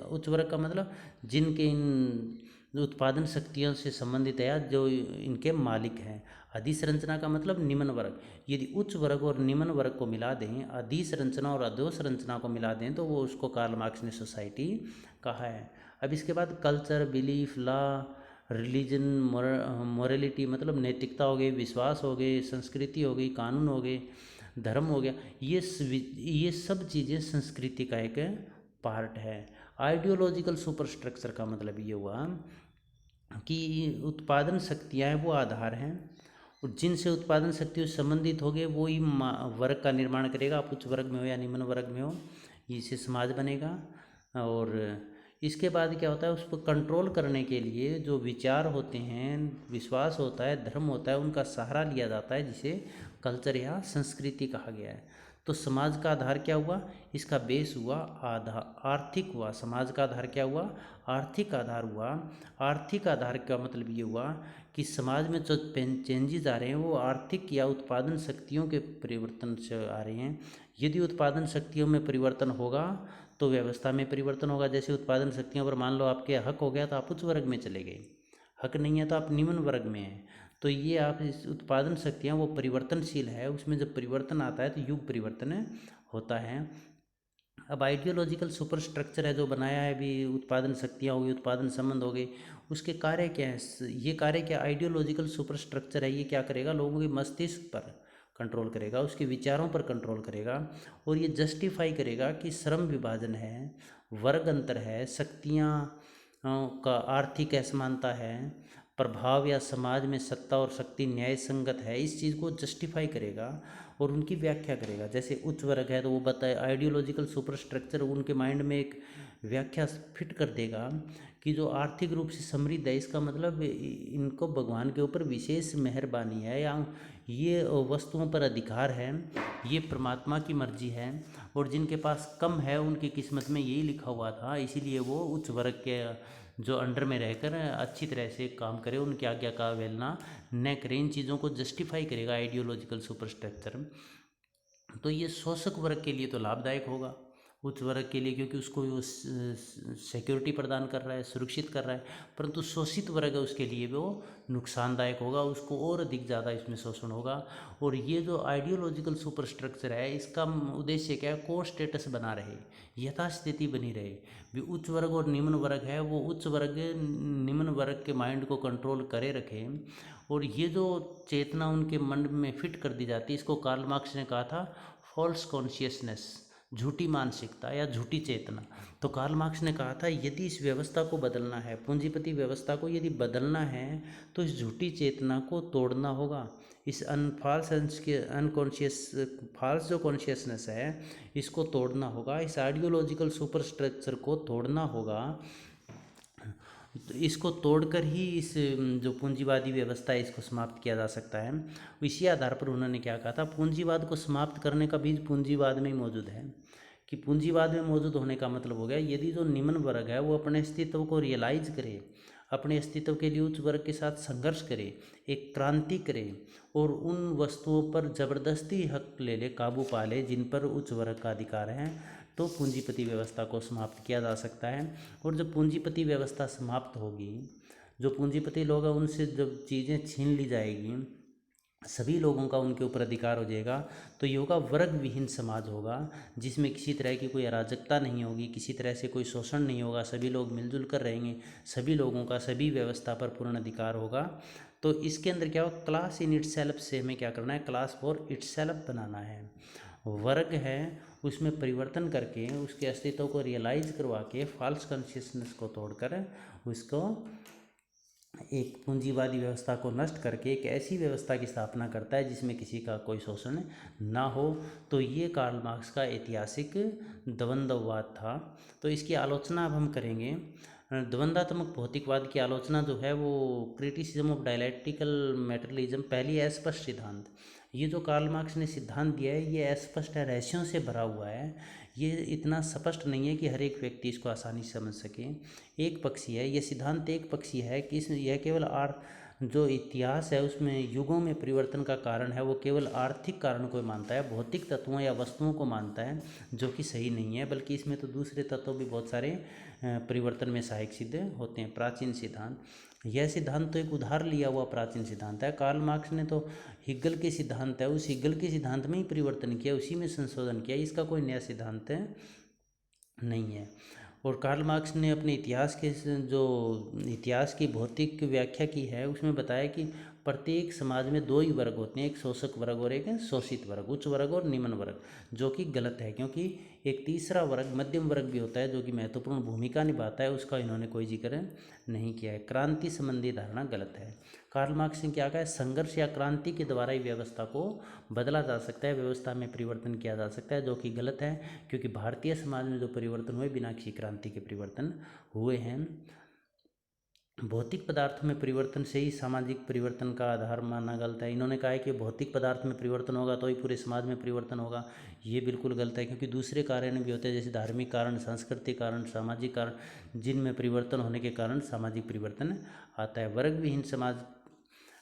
उच्च वर्ग का मतलब जिनके इन उत्पादन शक्तियों से संबंधित है, जो इनके मालिक हैं। अधिसंरचना का मतलब निम्न वर्ग। यदि उच्च वर्ग और निम्न वर्ग को मिला दें, अधिसंरचना और अधोसंरचना को मिला दें, तो वो उसको कार्ल मार्क्स ने सोसाइटी कहा है। अब इसके बाद culture, belief, law, religion, morality मतलब नैतिकता हो गई, विश्वास हो गए, संस्कृति हो गई, कानून हो गए, धर्म हो गया, ये सब चीज़ें संस्कृति का एक पार्ट है। आइडियोलॉजिकल सुपर स्ट्रक्चर का मतलब ये हुआ कि उत्पादन शक्तियाँ हैं वो आधार हैं, और जिनसे उत्पादन शक्तियों से संबंधित हो गए वो ही वर्ग का निर्माण करेगा। आप उच्च वर्ग में हो या निम्न वर्ग में हो, इससे समाज बनेगा। और इसके बाद क्या होता है, उस पर कंट्रोल करने के लिए जो विचार होते हैं, विश्वास होता है, धर्म होता है, उनका सहारा लिया जाता है, जिसे कल्चर या संस्कृति कहा गया है। तो समाज का आधार क्या हुआ, इसका बेस हुआ आधार आर्थिक हुआ। समाज का आधार क्या हुआ, आर्थिक आधार हुआ। आर्थिक आधार का मतलब ये हुआ कि समाज में जो चेंजेस आ रहे हैं वो आर्थिक या उत्पादन शक्तियों के परिवर्तन से आ रहे हैं। यदि उत्पादन शक्तियों में परिवर्तन होगा तो व्यवस्था में परिवर्तन होगा। जैसे उत्पादन शक्तियों पर मान लो आपके हक हो गया तो आप उच्च वर्ग में चले गए, हक नहीं है तो आप निम्न वर्ग में हैं। तो ये आप इस उत्पादन शक्तियाँ वो परिवर्तनशील है, उसमें जब परिवर्तन आता है तो युग परिवर्तन होता है। अब आइडियोलॉजिकल सुपर स्ट्रक्चर है जो बनाया है अभी, उत्पादन शक्तियाँ हो गई, उत्पादन संबंध हो गए, उसके कार्य क्या है, ये कार्य क्या आइडियोलॉजिकल सुपर स्ट्रक्चर है, ये क्या करेगा, लोगों के मस्तिष्क पर कंट्रोल करेगा, उसके विचारों पर कंट्रोल करेगा और ये जस्टिफाई करेगा कि श्रम विभाजन है, वर्ग अंतर है, शक्तियाँ का आर्थिक असमानता है, प्रभाव या समाज में सत्ता और शक्ति न्याय संगत है, इस चीज़ को जस्टिफाई करेगा और उनकी व्याख्या करेगा। जैसे उच्च वर्ग है तो वो बताए आइडियोलॉजिकल सुपर स्ट्रक्चर उनके माइंड में एक व्याख्या फिट कर देगा कि जो आर्थिक रूप से समृद्ध है इसका मतलब इनको भगवान के ऊपर विशेष मेहरबानी है या ये वस्तुओं पर अधिकार है, ये परमात्मा की मर्जी है और जिनके पास कम है उनकी किस्मत में यही लिखा हुआ था, इसीलिए वो उच्च वर्ग के जो अंडर में रहकर अच्छी तरह से काम करे, उनकी आज्ञा का अवहेलना न करें। इन चीज़ों को जस्टिफाई करेगा आइडियोलॉजिकल सुपर स्ट्रक्चर। तो ये शोषक वर्ग के लिए तो लाभदायक होगा, उच्च वर्ग के लिए, क्योंकि उसको वो सिक्योरिटी प्रदान कर रहा है, सुरक्षित कर रहा है। परंतु शोषित वर्ग है उसके लिए वो नुकसानदायक होगा, उसको और अधिक ज़्यादा इसमें शोषण होगा। और ये जो आइडियोलॉजिकल सुपर स्ट्रक्चर है इसका उद्देश्य क्या है, को स्टेटस बना रहे, यथास्थिति बनी रहे। भी उच्च वर्ग और निम्न वर्ग है वो उच्च वर्ग निम्न वर्ग के माइंड को कंट्रोल करे रखे और ये जो चेतना उनके मन में फिट कर दी जाती है, इसको कार्ल मार्क्स ने कहा था फॉल्स कॉन्शियसनेस, झूठी मानसिकता या झूठी चेतना। तो कार्ल मार्क्स ने कहा था यदि इस व्यवस्था को बदलना है, पूंजीपति व्यवस्था को यदि बदलना है तो इस झूठी चेतना को तोड़ना होगा, इस अनकॉन्शियस फॉल्स जो कॉन्शियसनेस है इसको तोड़ना होगा, इस आइडियोलॉजिकल सुपर स्ट्रक्चर को तोड़ना होगा। तो इसको तोड़कर ही इस जो पूंजीवादी व्यवस्था है इसको समाप्त किया जा सकता है। इसी आधार पर उन्होंने क्या कहा था, पूंजीवाद को समाप्त करने का बीज पूंजीवाद में ही मौजूद है। कि पूंजीवाद में मौजूद होने का मतलब हो गया यदि जो निम्न वर्ग है वो अपने अस्तित्व को रियलाइज करे, अपने अस्तित्व के लिए उच्च वर्ग के साथ संघर्ष करे, एक क्रांति करे और उन वस्तुओं पर जबरदस्ती हक ले ले, काबू पा ले जिन पर उच्च वर्ग का अधिकार है, तो पूंजीपति व्यवस्था को समाप्त किया जा सकता है। और जब पूंजीपति व्यवस्था समाप्त होगी, जो पूंजीपति लोग हैं उनसे जब चीज़ें छीन ली जाएगी, सभी लोगों का उनके ऊपर अधिकार हो जाएगा, तो ये होगा वर्ग विहीन समाज होगा जिसमें किसी तरह की कोई अराजकता नहीं होगी, किसी तरह से कोई शोषण नहीं होगा, सभी लोग मिलजुल कर रहेंगे, सभी लोगों का सभी व्यवस्था पर पूर्ण अधिकार होगा। तो इसके अंदर क्या होगा, क्लास इन इटसेल्फ से हमें क्या करना है, क्लास फॉर इटसेल्फ बनाना है। वर्ग है उसमें परिवर्तन करके उसके अस्तित्व को रियलाइज करवा के फॉल्स कॉन्शियसनेस को तोड़कर उसको एक पूंजीवादी व्यवस्था को नष्ट करके एक ऐसी व्यवस्था की स्थापना करता है जिसमें किसी का कोई शोषण ना हो। तो ये कार्ल मार्क्स का ऐतिहासिक द्वंद्ववाद था। तो इसकी आलोचना अब हम करेंगे। द्वंद्वात्मक भौतिकवाद की आलोचना जो है वो क्रिटिसिज्म ऑफ डायलैक्टिकल मेटेरियलिज्म, पहली अस्पष्ट सिद्धांत। ये जो कार्ल मार्क्स ने सिद्धांत दिया है ये अस्पष्ट है, रहस्यों से भरा हुआ है, ये इतना स्पष्ट नहीं है कि हर एक व्यक्ति इसको आसानी से समझ सके। एक पक्षी है ये सिद्धांत, एक पक्षी है कि यह केवल जो इतिहास है उसमें युगों में परिवर्तन का कारण है वो केवल आर्थिक कारण को मानता है, भौतिक तत्वों या वस्तुओं को मानता है, जो कि सही नहीं है, बल्कि इसमें तो दूसरे तत्व भी बहुत सारे परिवर्तन में सहायक सिद्ध होते हैं। प्राचीन सिद्धांत, यह सिद्धांत तो एक उधार लिया हुआ प्राचीन सिद्धांत है। कार्ल मार्क्स ने तो हिगल के सिद्धांत है उस हिगल के सिद्धांत में ही परिवर्तन किया, उसी में संशोधन किया, इसका कोई नया सिद्धांत नहीं है। और कार्ल मार्क्स ने अपने इतिहास के जो इतिहास की भौतिक व्याख्या की है उसमें बताया कि प्रत्येक समाज में दो ही वर्ग होते हैं, एक शोषक वर्ग और एक शोषित वर्ग, उच्च वर्ग और निम्न वर्ग, जो कि गलत है, क्योंकि एक तीसरा वर्ग मध्यम वर्ग भी होता है जो कि महत्वपूर्ण भूमिका निभाता है, उसका इन्होंने कोई जिक्र नहीं किया है। क्रांति संबंधी धारणा गलत है। कार्ल मार्क्स ने क्या कहा है, संघर्ष या क्रांति के द्वारा ही व्यवस्था को बदला जा सकता है, व्यवस्था में परिवर्तन किया जा सकता है, जो कि गलत है, क्योंकि भारतीय समाज में जो परिवर्तन हुए बिना किसी क्रांति के परिवर्तन हुए हैं। भौतिक पदार्थों में परिवर्तन से ही सामाजिक परिवर्तन का आधार माना गलत है। इन्होंने कहा है कि भौतिक पदार्थ में परिवर्तन होगा तो ही पूरे समाज में परिवर्तन होगा। ये बिल्कुल गलत है, क्योंकि दूसरे कारण भी होते हैं, जैसे धार्मिक कारण, सांस्कृतिक कारण, सामाजिक कारण, जिनमें परिवर्तन होने के कारण सामाजिक परिवर्तन आता है। वर्ग विहीन समाज,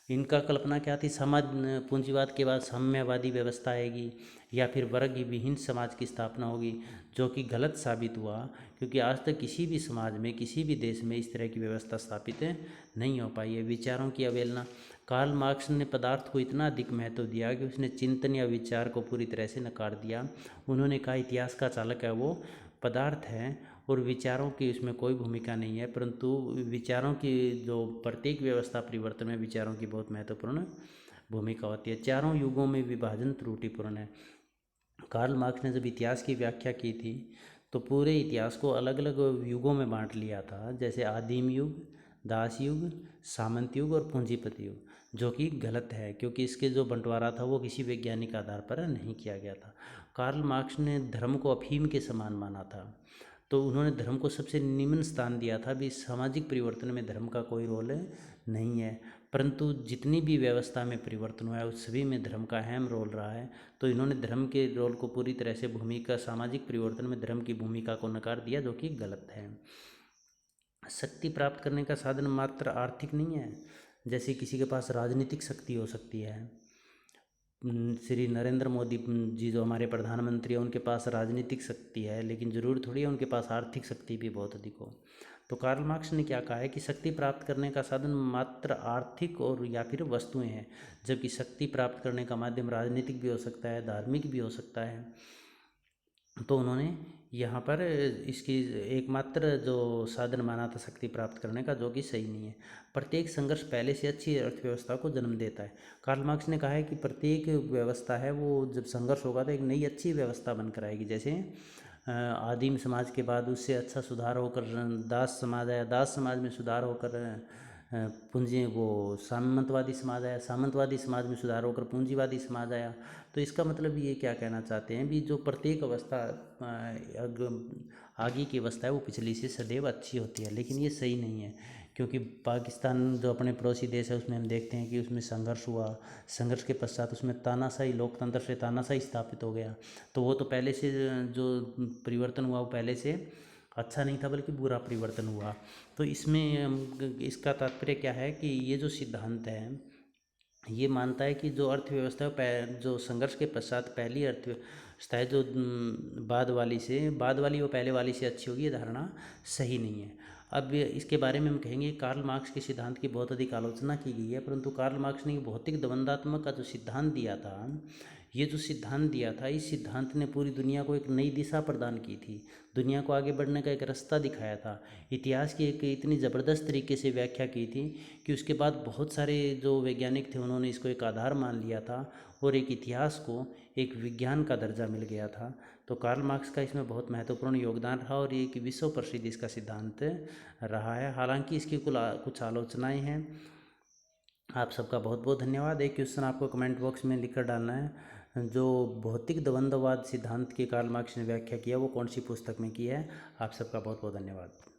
इनका कल्पना क्या थी? समाज पूंजीवाद के बाद साम्यवादी व्यवस्था आएगी या फिर वर्ग विहीन समाज की स्थापना होगी, जो कि गलत साबित हुआ, क्योंकि आज तक किसी भी समाज में, किसी भी देश में इस तरह की व्यवस्था स्थापित नहीं हो पाई है। विचारों की अवहेलना, कार्ल मार्क्स ने पदार्थ को इतना अधिक महत्व दिया कि उसने चिंतन या विचार को पूरी तरह से नकार दिया। उन्होंने कहा इतिहास का चालक है वो पदार्थ है और विचारों की उसमें कोई भूमिका नहीं है, परंतु विचारों की जो प्रत्येक व्यवस्था परिवर्तन में विचारों की बहुत महत्वपूर्ण भूमिका होती है। चारों युगों में विभाजन त्रुटिपूर्ण है। कार्ल मार्क्स ने जब इतिहास की व्याख्या की थी तो पूरे इतिहास को अलग अलग युगों में बांट लिया था, जैसे आदिम युग, दास युग, सामंत युग और पूंजीपति युग, जो कि गलत है, क्योंकि इसके जो बंटवारा था वो किसी वैज्ञानिक आधार पर नहीं किया गया था। कार्ल मार्क्स ने धर्म को अफीम के समान माना था, तो उन्होंने धर्म को सबसे निम्न स्थान दिया था। भी सामाजिक परिवर्तन में धर्म का कोई रोल नहीं है, परंतु जितनी भी व्यवस्था में परिवर्तन हुआ है उस सभी में धर्म का अहम रोल रहा है। तो इन्होंने धर्म के रोल को पूरी तरह से भूमिका, सामाजिक परिवर्तन में धर्म की भूमिका को नकार दिया, जो कि गलत है। शक्ति प्राप्त करने का साधन मात्र आर्थिक नहीं है, जैसे किसी के पास राजनीतिक शक्ति हो सकती है। श्री नरेंद्र मोदी जी जो हमारे प्रधानमंत्री हैं, उनके पास राजनीतिक शक्ति है, लेकिन ज़रूर थोड़ी है उनके पास आर्थिक शक्ति भी बहुत अधिक हो। तो कार्ल मार्क्स ने क्या कहा है कि शक्ति प्राप्त करने का साधन मात्र आर्थिक और या फिर वस्तुएं हैं, जबकि शक्ति प्राप्त करने का माध्यम राजनीतिक भी हो सकता है, धार्मिक भी हो सकता है। तो उन्होंने यहाँ पर इसकी एकमात्र जो साधन माना था शक्ति प्राप्त करने का, जो कि सही नहीं है। प्रत्येक संघर्ष पहले से अच्छी अर्थव्यवस्था को जन्म देता है। कार्ल मार्क्स ने कहा है कि प्रत्येक व्यवस्था है वो जब संघर्ष होगा तो एक नई अच्छी व्यवस्था बनकर आएगी। जैसे आदिम समाज के बाद उससे अच्छा सुधार होकर दास समाज आया, दास समाज में सुधार होकर पूंजी वो सामंतवादी समाज आया, सामंतवादी समाज में सुधार होकर पूंजीवादी समाज आया। तो इसका मतलब ये क्या कहना चाहते हैं भी जो प्रत्येक अवस्था आगे की अवस्था है वो पिछली से सदैव अच्छी होती है, लेकिन ये सही नहीं है, क्योंकि पाकिस्तान जो अपने पड़ोसी देश है उसमें हम देखते हैं कि उसमें संघर्ष हुआ, संघर्ष के पश्चात उसमें तानाशाही, लोकतंत्र से तानाशाही स्थापित हो गया। तो वो तो पहले से जो परिवर्तन हुआ वो पहले से अच्छा नहीं था, बल्कि बुरा परिवर्तन हुआ। तो इसमें इसका तात्पर्य क्या है कि ये जो सिद्धांत है ये मानता है कि जो अर्थव्यवस्था जो संघर्ष के पश्चात पहली अर्थव्यवस्था है जो बाद वाली वो पहले वाली से अच्छी होगी, ये धारणा सही नहीं है। अब इसके बारे में हम कहेंगे कार्ल मार्क्स के सिद्धांत की बहुत अधिक आलोचना की गई है, परंतु कार्ल मार्क्स ने भौतिक द्वंद्वात्मक का जो सिद्धांत दिया था, ये जो सिद्धांत दिया था, इस सिद्धांत ने पूरी दुनिया को एक नई दिशा प्रदान की थी, दुनिया को आगे बढ़ने का एक रास्ता दिखाया था। इतिहास की एक इतनी ज़बरदस्त तरीके से व्याख्या की थी कि उसके बाद बहुत सारे जो वैज्ञानिक थे उन्होंने इसको एक आधार मान लिया था और एक इतिहास को एक विज्ञान का दर्जा मिल गया था। तो कार्ल मार्क्स का इसमें बहुत महत्वपूर्ण योगदान रहा और ये एक विश्व प्रसिद्ध इसका सिद्धांत रहा है। हालांकि इसकी कुछ आलोचनाएं हैं। आप सबका बहुत बहुत धन्यवाद। एक क्वेश्चन आपको कमेंट बॉक्स में लिखकर डालना है, जो भौतिक द्वंद्ववाद सिद्धांत की कार्ल मार्क्स ने व्याख्या किया वो कौन सी पुस्तक में की है। आप सबका बहुत बहुत धन्यवाद।